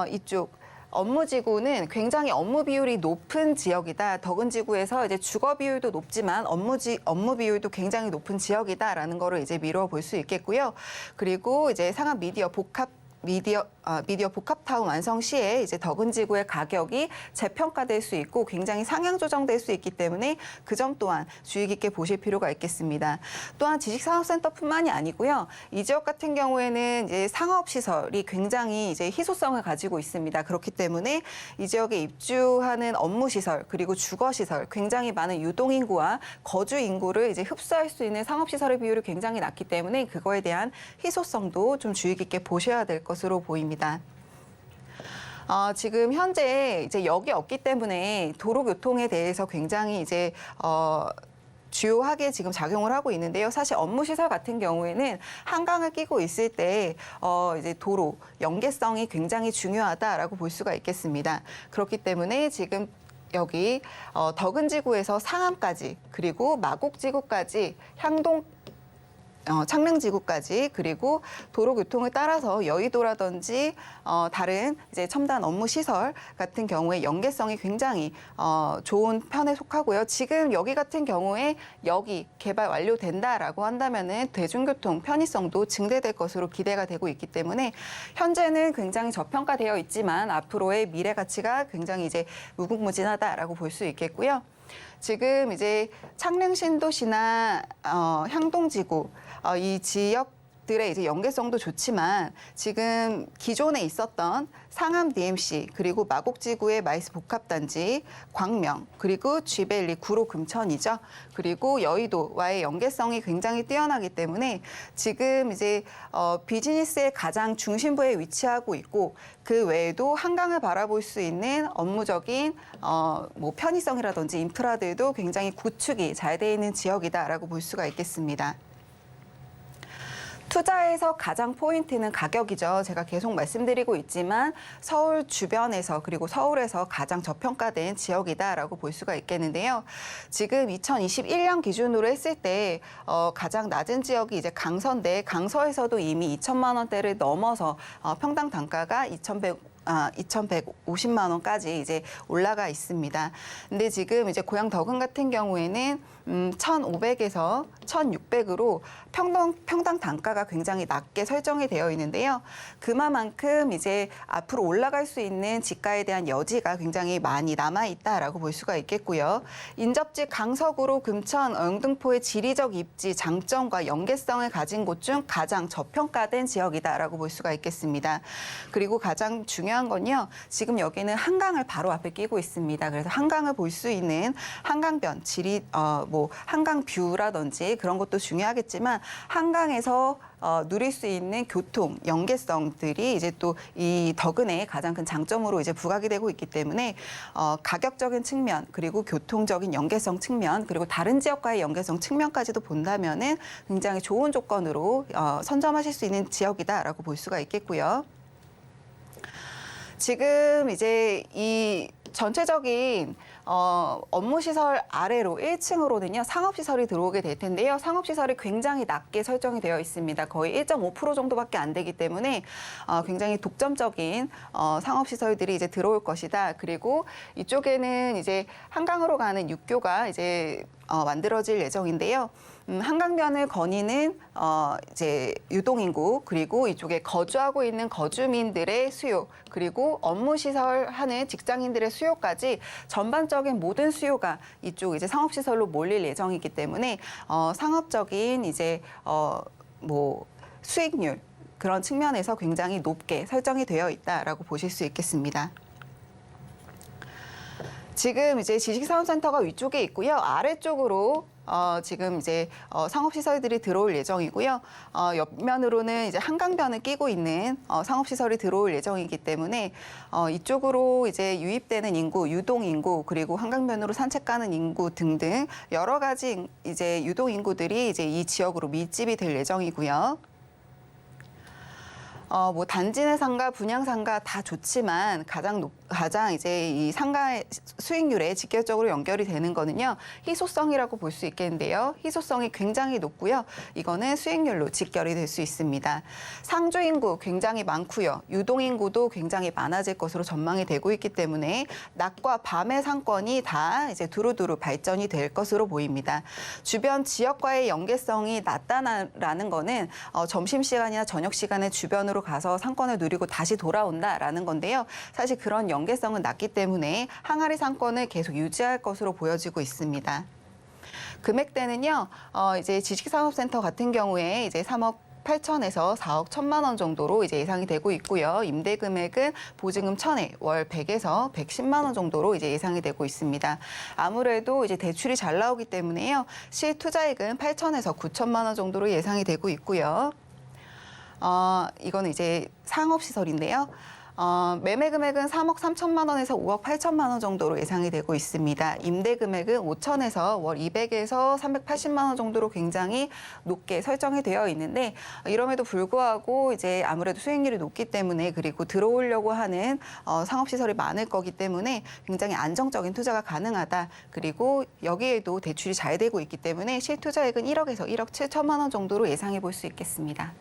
Speaker 3: 이쪽 업무지구는 굉장히 업무 비율이 높은 지역이다. 덕은지구에서 이제 주거 비율도 높지만 업무 비율도 굉장히 높은 지역이다라는 거를 이제 미루어 볼 수 있겠고요. 그리고 이제 상암 미디어 복합타운 완성 시에 이제 덕은지구의 가격이 재평가될 수 있고 굉장히 상향 조정될 수 있기 때문에 그 점 또한 주의 깊게 보실 필요가 있겠습니다. 또한 지식산업센터뿐만이 아니고요. 이 지역 같은 경우에는 이제 상업시설이 굉장히 이제 희소성을 가지고 있습니다. 그렇기 때문에 이 지역에 입주하는 업무시설 그리고 주거시설 굉장히 많은 유동인구와 거주인구를 이제 흡수할 수 있는 상업시설의 비율이 굉장히 낮기 때문에 그거에 대한 희소성도 좀 주의 깊게 보셔야 될 것으로 보입니다. 지금 현재 이제 역이 없기 때문에 도로교통에 대해서 굉장히 이제 주요하게 지금 작용을 하고 있는데요. 사실 업무시설 같은 경우에는 한강을 끼고 있을 때 이제 도로 연계성이 굉장히 중요하다라고 볼 수가 있겠습니다. 그렇기 때문에 지금 여기 덕은지구에서 상암까지 그리고 마곡지구까지 창릉지구까지 그리고 도로교통을 따라서 여의도라든지 다른 이제 첨단 업무 시설 같은 경우에 연계성이 굉장히 좋은 편에 속하고요. 지금 여기 같은 경우에 여기 개발 완료된다라고 한다면은 대중교통 편의성도 증대될 것으로 기대가 되고 있기 때문에 현재는 굉장히 저평가되어 있지만 앞으로의 미래 가치가 굉장히 이제 무궁무진하다라고 볼 수 있겠고요. 지금 이제 창릉 신도시나 향동지구 이 지역들의 이제 연계성도 좋지만 지금 기존에 있었던 상암 DMC 그리고 마곡지구의 마이스 복합단지, 광명 그리고 쥐밸리 구로 금천이죠. 그리고 여의도와의 연계성이 굉장히 뛰어나기 때문에 지금 이제 비즈니스의 가장 중심부에 위치하고 있고 그 외에도 한강을 바라볼 수 있는 업무적인 뭐 편의성이라든지 인프라들도 굉장히 구축이 잘 돼 있는 지역이다라고 볼 수가 있겠습니다. 투자에서 가장 포인트는 가격이죠. 제가 계속 말씀드리고 있지만 서울 주변에서 그리고 서울에서 가장 저평가된 지역이다라고 볼 수가 있겠는데요. 지금 2021년 기준으로 했을 때 가장 낮은 지역이 이제 강서인데 강서에서도 이미 2천만 원대를 넘어서 평당 단가가 2,150만 원까지 이제 올라가 있습니다. 근데 지금 이제 고향 덕은 같은 경우에는 1,500에서 1,600으로 평당 단가가 굉장히 낮게 설정이 되어 있는데요. 그만큼 이제 앞으로 올라갈 수 있는 지가에 대한 여지가 굉장히 많이 남아 있다라고 볼 수가 있겠고요. 인접지 강서구로 금천, 영등포의 지리적 입지, 장점과 연계성을 가진 곳 중 가장 저평가된 지역이다라고 볼 수가 있겠습니다. 그리고 가장 중요한 건요. 지금 여기는 한강을 바로 앞에 끼고 있습니다. 그래서 한강을 볼 수 있는 한강변, 한강 뷰라든지 그런 것도 중요하겠지만 한강에서 누릴 수 있는 교통 연계성들이 이제 또 이 덕은의 가장 큰 장점으로 이제 부각이 되고 있기 때문에 가격적인 측면 그리고 교통적인 연계성 측면 그리고 다른 지역과의 연계성 측면까지도 본다면은 굉장히 좋은 조건으로 선점하실 수 있는 지역이다라고 볼 수가 있겠고요. 지금 이제 이 전체적인 업무시설 아래로 1층으로는요 상업시설이 들어오게 될 텐데요. 상업시설이 굉장히 낮게 설정이 되어 있습니다. 거의 1.5% 정도밖에 안 되기 때문에 굉장히 독점적인 상업시설들이 이제 들어올 것이다. 그리고 이쪽에는 이제 한강으로 가는 육교가 이제 만들어질 예정인데요. 한강변을 거니는 이제 유동인구 그리고 이쪽에 거주하고 있는 거주민들의 수요 그리고 업무시설 하는 직장인들의 수요까지 전반적인 모든 수요가 이쪽 이제 상업시설로 몰릴 예정이기 때문에 상업적인 이제 수익률 그런 측면에서 굉장히 높게 설정이 되어 있다라고 보실 수 있겠습니다. 지금 이제 지식산업센터가 위쪽에 있고요. 아래쪽으로 지금 이제 상업시설들이 들어올 예정이고요. 옆면으로는 이제 한강변을 끼고 있는 상업시설이 들어올 예정이기 때문에 이쪽으로 이제 유입되는 인구, 유동인구 그리고 한강변으로 산책 가는 인구 등등 여러 가지 이제 유동인구들이 이제 이 지역으로 밀집이 될 예정이고요. 단지 내 상가, 분양 상가 다 좋지만 가장 이제 이 상가의 수익률에 직결적으로 연결이 되는 거는요. 희소성이라고 볼 수 있겠는데요. 희소성이 굉장히 높고요. 이거는 수익률로 직결이 될 수 있습니다. 상주 인구 굉장히 많고요. 유동 인구도 굉장히 많아질 것으로 전망이 되고 있기 때문에 낮과 밤의 상권이 다 이제 두루두루 발전이 될 것으로 보입니다. 주변 지역과의 연계성이 낮다라는 거는 점심시간이나 저녁시간에 주변으로 가서 상권을 누리고 다시 돌아온다라는 건데요. 사실 그런 연계성은 낮기 때문에 항아리 상권을 계속 유지할 것으로 보여지고 있습니다. 금액대는요. 이제 지식산업센터 같은 경우에 이제 3억 8천에서 4억 1천만 원 정도로 이제 예상이 되고 있고요. 임대 금액은 보증금 1,000에 월 100에서 110만 원 정도로 이제 예상이 되고 있습니다. 아무래도 이제 대출이 잘 나오기 때문에요. 실투자액은 8천에서 9천만 원 정도로 예상이 되고 있고요. 이거는 이제 상업시설인데요. 매매 금액은 3억 3천만 원에서 5억 8천만 원 정도로 예상이 되고 있습니다. 임대 금액은 5천에서 월 200에서 380만 원 정도로 굉장히 높게 설정이 되어 있는데 이럼에도 불구하고 이제 아무래도 수익률이 높기 때문에 그리고 들어오려고 하는 상업시설이 많을 거기 때문에 굉장히 안정적인 투자가 가능하다. 그리고 여기에도 대출이 잘 되고 있기 때문에 실투자액은 1억에서 1억 7천만 원 정도로 예상해 볼 수 있겠습니다.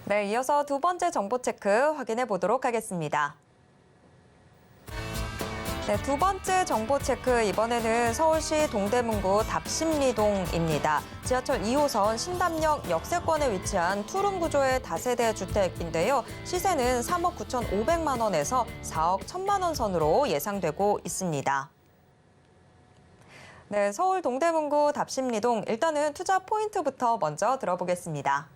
Speaker 1: 네, 이어서 두 번째 정보 체크 확인해 보도록 하겠습니다. 네, 두 번째 정보 체크 이번에는 서울시 동대문구 답심리동입니다. 지하철 2호선 신담역 역세권에 위치한 투룸 구조의 다세대 주택인데요. 시세는 3억 9,500만 원에서 4억 1,000만 원 선으로 예상되고 있습니다. 네, 서울 동대문구 답심리동 일단은 투자 포인트부터 먼저 들어보겠습니다.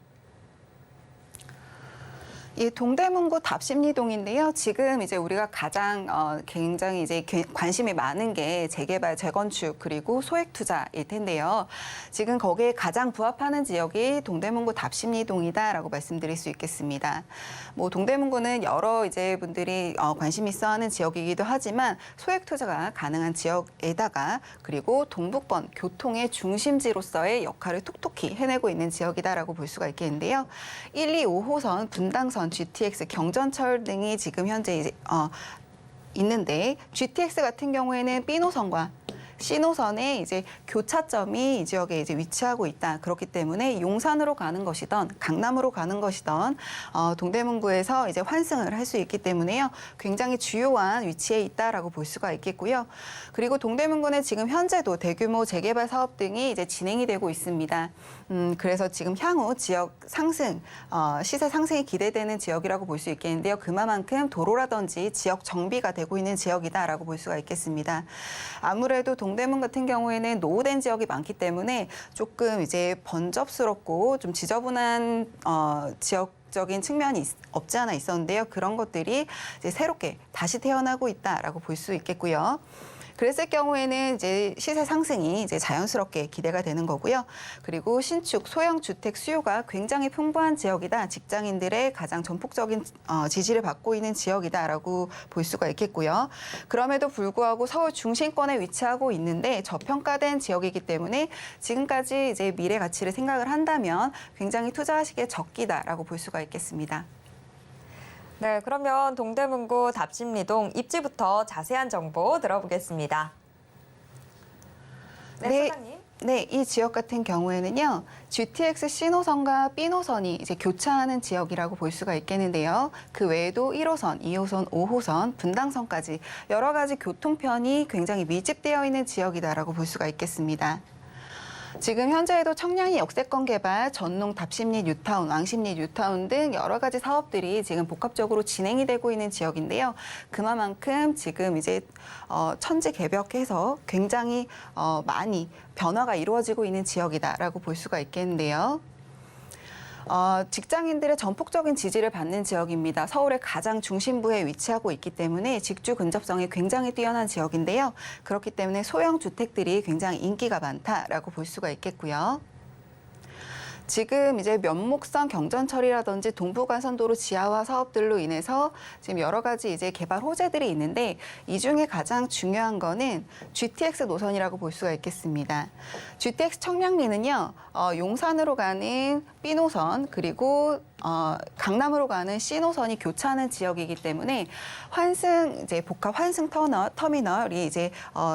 Speaker 3: 이 동대문구 답심리동인데요. 지금 이제 우리가 가장 굉장히 이제 관심이 많은 게 재개발, 재건축 그리고 소액 투자일 텐데요. 지금 거기에 가장 부합하는 지역이 동대문구 답심리동이다라고 말씀드릴 수 있겠습니다. 뭐 동대문구는 여러 이제 분들이 관심 있어하는 지역이기도 하지만 소액 투자가 가능한 지역에다가 그리고 동북권 교통의 중심지로서의 역할을 톡톡히 해내고 있는 지역이다라고 볼 수가 있겠는데요. 1, 2, 5호선 분당선 GTX, 경전철 등이 지금 현재 이제 있는데 GTX 같은 경우에는 B노선과 C노선의 이제 교차점이 이 지역에 이제 위치하고 있다. 그렇기 때문에 용산으로 가는 것이던 강남으로 가는 것이던 동대문구에서 이제 환승을 할 수 있기 때문에요. 굉장히 주요한 위치에 있다라고 볼 수가 있겠고요. 그리고 동대문구는 지금 현재도 대규모 재개발 사업 등이 이제 진행이 되고 있습니다. 그래서 지금 향후 지역 상승, 시세 상승이 기대되는 지역이라고 볼 수 있겠는데요. 그만큼 도로라든지 지역 정비가 되고 있는 지역이다라고 볼 수가 있겠습니다. 아무래도 동대문 같은 경우에는 노후된 지역이 많기 때문에 조금 이제 번잡스럽고 좀 지저분한 지역적인 측면이 없지 않아 있었는데요. 그런 것들이 이제 새롭게 다시 태어나고 있다라고 볼 수 있겠고요. 그랬을 경우에는 이제 시세 상승이 이제 자연스럽게 기대가 되는 거고요. 그리고 신축, 소형 주택 수요가 굉장히 풍부한 지역이다. 직장인들의 가장 전폭적인 지지를 받고 있는 지역이다라고 볼 수가 있겠고요. 그럼에도 불구하고 서울 중심권에 위치하고 있는데 저평가된 지역이기 때문에 지금까지 이제 미래 가치를 생각을 한다면 굉장히 투자하시기에 적기다라고 볼 수가 있겠습니다.
Speaker 1: 네, 그러면 동대문구 답심리동 입지부터 자세한 정보 들어보겠습니다. 네, 소장님.
Speaker 3: 네, 이 지역 같은 경우에는요, GTX C노선과 B노선이 이제 교차하는 지역이라고 볼 수가 있겠는데요. 그 외에도 1호선, 2호선, 5호선, 분당선까지 여러 가지 교통편이 굉장히 밀집되어 있는 지역이다라고 볼 수가 있겠습니다. 지금 현재에도 청량리 역세권 개발, 전농 답심리 뉴타운, 왕십리 뉴타운 등 여러 가지 사업들이 지금 복합적으로 진행이 되고 있는 지역인데요. 그만큼 지금 이제 천지개벽해서 굉장히 많이 변화가 이루어지고 있는 지역이다라고 볼 수가 있겠는데요. 직장인들의 전폭적인 지지를 받는 지역입니다. 서울의 가장 중심부에 위치하고 있기 때문에 직주 근접성이 굉장히 뛰어난 지역인데요. 그렇기 때문에 소형 주택들이 굉장히 인기가 많다라고 볼 수가 있겠고요. 지금 이제 면목선 경전철이라든지 동부간선도로 지하화 사업들로 인해서 지금 여러 가지 이제 개발 호재들이 있는데 이 중에 가장 중요한 거는 GTX 노선이라고 볼 수가 있겠습니다. GTX 청량리는요, 용산으로 가는 B노선 그리고 강남으로 가는 C노선이 교차하는 지역이기 때문에 환승 이제 복합 환승 터미널이 이제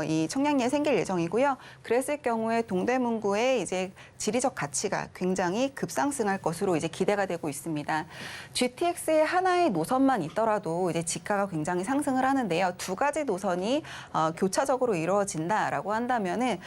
Speaker 3: 이 청량리에 생길 예정이고요. 그랬을 경우에 동대문구의 이제 지리적 가치가 굉장히 급상승할 것으로 이제 기대가 되고 있습니다. GTX의 하나의 노선만 있더라도 이제 지가가 굉장히 상승을 하는데요. 두 가지 노선이 교차적으로 이루어진다라고 한다면은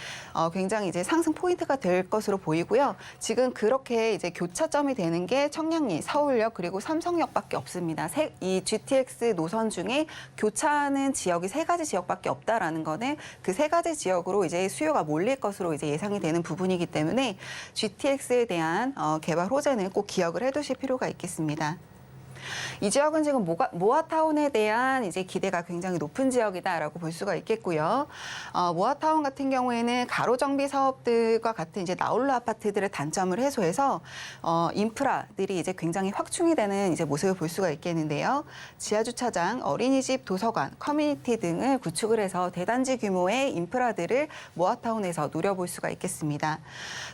Speaker 3: 굉장히 이제 상승 포인트가 될 것으로 보이고요. 지금 그렇게 이제 교차점이 되는 게 청량리, 서울역 그리고 삼성역밖에 없습니다. 이 GTX 노선 중에 교차하는 지역이 세 가지 지역밖에 없다라는 거는 그 세 가지 지역으로 이제 수요가 몰릴 것으로 이제 예상이 되는 부분이기 때문에 GTX에 대한 개발 호재는 꼭 기억을 해두실 필요가 있겠습니다. 이 지역은 지금 모아타운에 대한 이제 기대가 굉장히 높은 지역이다라고 볼 수가 있겠고요. 모아타운 같은 경우에는 가로 정비 사업들과 같은 이제 나홀로 아파트들의 단점을 해소해서 인프라들이 이제 굉장히 확충이 되는 이제 모습을 볼 수가 있겠는데요. 지하 주차장, 어린이집, 도서관, 커뮤니티 등을 구축을 해서 대단지 규모의 인프라들을 모아타운에서 누려볼 수가 있겠습니다.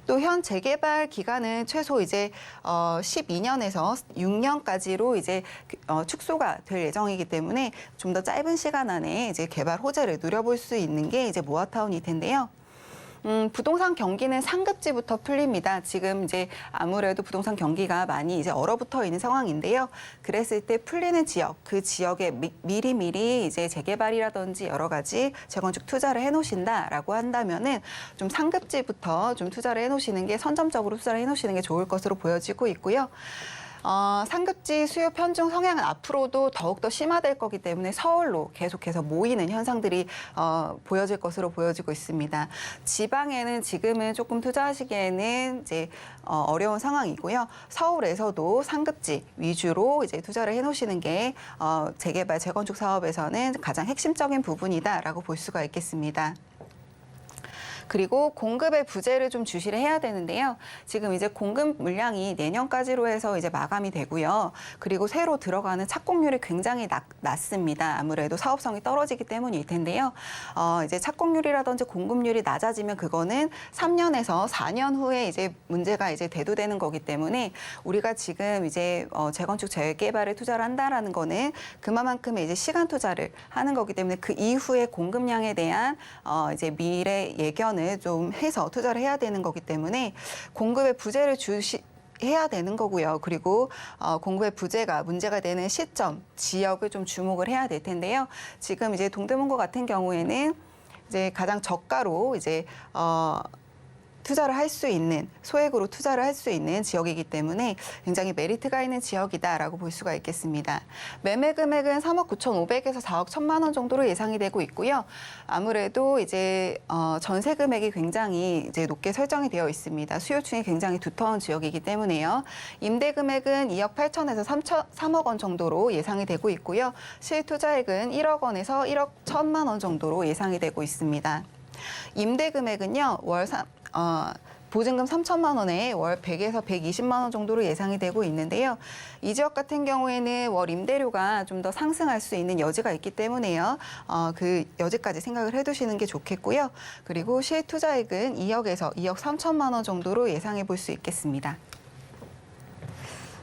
Speaker 3: 또 현 재개발 기간은 최소 이제 12년에서 6년까지로 이제 축소가 될 예정이기 때문에 좀 더 짧은 시간 안에 이제 개발 호재를 누려볼 수 있는 게 이제 모아타운일 텐데요. 부동산 경기는 상급지부터 풀립니다. 지금 이제 아무래도 부동산 경기가 많이 이제 얼어붙어 있는 상황인데요. 그랬을 때 풀리는 지역, 그 지역에 미리미리 이제 재개발이라든지 여러 가지 재건축 투자를 해놓으신다라고 한다면은 좀 상급지부터 좀 투자를 해놓으시는 게 선점적으로 투자를 해놓으시는 게 좋을 것으로 보여지고 있고요. 상급지 수요 편중 성향은 앞으로도 더욱더 심화될 거기 때문에 서울로 계속해서 모이는 현상들이 보여질 것으로 보여지고 있습니다. 지방에는 지금은 조금 투자하시기에는 이제 어려운 상황이고요. 서울에서도 상급지 위주로 이제 투자를 해놓으시는 게 재개발, 재건축 사업에서는 가장 핵심적인 부분이다라고 볼 수가 있겠습니다. 그리고 공급의 부재를 좀 주시를 해야 되는데요. 지금 이제 공급 물량이 내년까지로 해서 이제 마감이 되고요. 그리고 새로 들어가는 착공률이 굉장히 낮습니다. 아무래도 사업성이 떨어지기 때문일 텐데요. 이제 착공률이라든지 공급률이 낮아지면 그거는 3년에서 4년 후에 이제 문제가 이제 대두되는 거기 때문에 우리가 지금 이제 재건축 재개발에 투자를 한다라는 거는 그만큼의 이제 시간 투자를 하는 거기 때문에 그 이후에 공급량에 대한 이제 미래 예견 좀 해서 투자를 해야 되는 거기 때문에 공급의 부재를 해야 되는 거고요. 그리고 공급의 부재가 문제가 되는 시점, 지역을 좀 주목을 해야 될 텐데요. 지금 이제 동대문구 같은 경우에는 이제 가장 저가로 이제 투자를 할 수 있는, 소액으로 투자를 할 수 있는 지역이기 때문에 굉장히 메리트가 있는 지역이다라고 볼 수가 있겠습니다. 매매 금액은 3억 9,500에서 4억 1,000만 원 정도로 예상이 되고 있고요. 아무래도 이제 전세 금액이 굉장히 이제 높게 설정이 되어 있습니다. 수요층이 굉장히 두터운 지역이기 때문에요. 임대 금액은 2억 8천에서 3억 원 정도로 예상이 되고 있고요. 실투자액은 1억 원에서 1억 1,000만 원 정도로 예상이 되고 있습니다. 임대 금액은요, 보증금 3천만 원에 월 100에서 120만 원 정도로 예상이 되고 있는데요. 이 지역 같은 경우에는 월 임대료가 좀 더 상승할 수 있는 여지가 있기 때문에요. 그 여지까지 생각을 해두시는 게 좋겠고요. 그리고 실투자액은 2억에서 2억 3천만 원 정도로 예상해 볼 수 있겠습니다.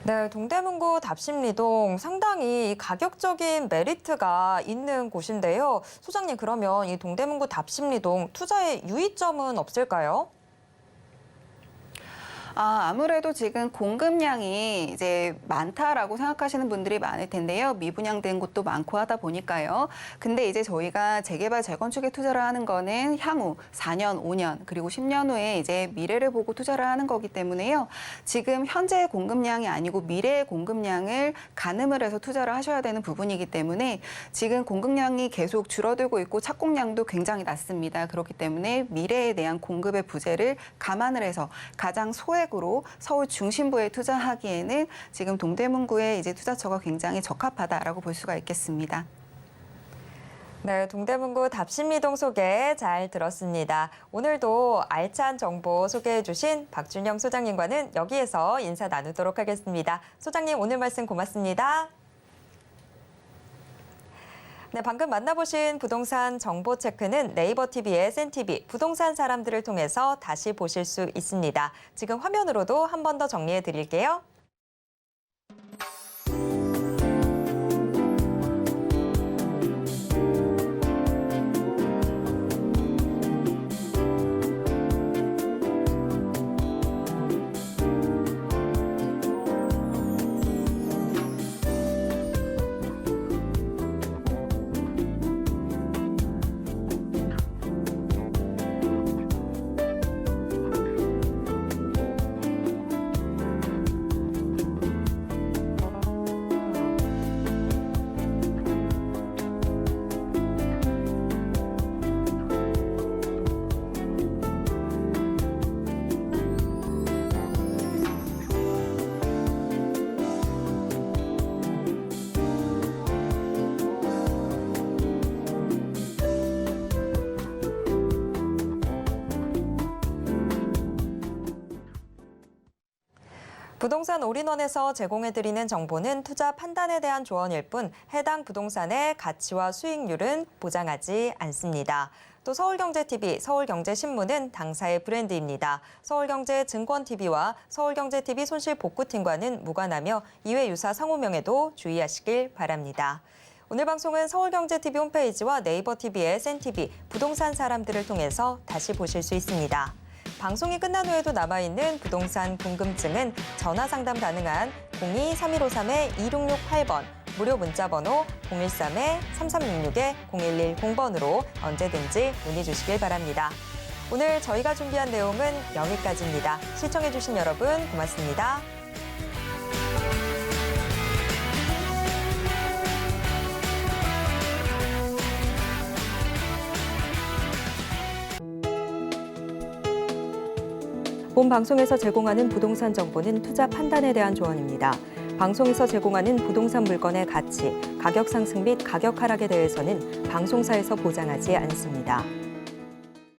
Speaker 1: 네, 동대문구 답심리동 상당히 가격적인 메리트가 있는 곳인데요. 소장님, 그러면 이 동대문구 답심리동 투자의 유의점은 없을까요?
Speaker 3: 아무래도 지금 공급량이 이제 많다라고 생각하시는 분들이 많을 텐데요. 미분양된 곳도 많고 하다 보니까요. 근데 이제 저희가 재개발, 재건축에 투자를 하는 거는 향후 4년, 5년, 그리고 10년 후에 이제 미래를 보고 투자를 하는 거기 때문에요. 지금 현재의 공급량이 아니고 미래의 공급량을 가늠을 해서 투자를 하셔야 되는 부분이기 때문에 지금 공급량이 계속 줄어들고 있고 착공량도 굉장히 낮습니다. 그렇기 때문에 미래에 대한 공급의 부재를 감안을 해서 가장 소액으로 서울 중심부에 투자하기에는 지금 동대문구의 이제 투자처가 굉장히 적합하다라고 볼 수가 있겠습니다.
Speaker 1: 네, 동대문구 답심리동 소개 잘 들었습니다. 오늘도 알찬 정보 소개해 주신 박준영 소장님과는 여기에서 인사 나누도록 하겠습니다. 소장님, 오늘 말씀 고맙습니다. 네, 방금 만나보신 부동산 정보 체크는 네이버 TV의 센TV 부동산 사람들을 통해서 다시 보실 수 있습니다. 지금 화면으로도 한 번 더 정리해 드릴게요. 부동산 올인원에서 제공해드리는 정보는 투자 판단에 대한 조언일 뿐 해당 부동산의 가치와 수익률은 보장하지 않습니다. 또 서울경제TV, 서울경제신문은 당사의 브랜드입니다. 서울경제증권TV와 서울경제TV 손실복구팀과는 무관하며 이외 유사 상호명에도 주의하시길 바랍니다. 오늘 방송은 서울경제TV 홈페이지와 네이버TV의 센TV, 부동산 사람들을 통해서 다시 보실 수 있습니다. 방송이 끝난 후에도 남아있는 부동산 궁금증은 전화 상담 가능한 02-3153-2668번, 무료 문자번호 013-3366-0110번으로 언제든지 문의 주시길 바랍니다. 오늘 저희가 준비한 내용은 여기까지입니다. 시청해주신 여러분 고맙습니다. 본 방송에서 제공하는 부동산 정보는 투자 판단에 대한 조언입니다. 방송에서 제공하는 부동산 물건의 가치, 가격 상승 및 가격 하락에 대해서는 방송사에서 보장하지 않습니다.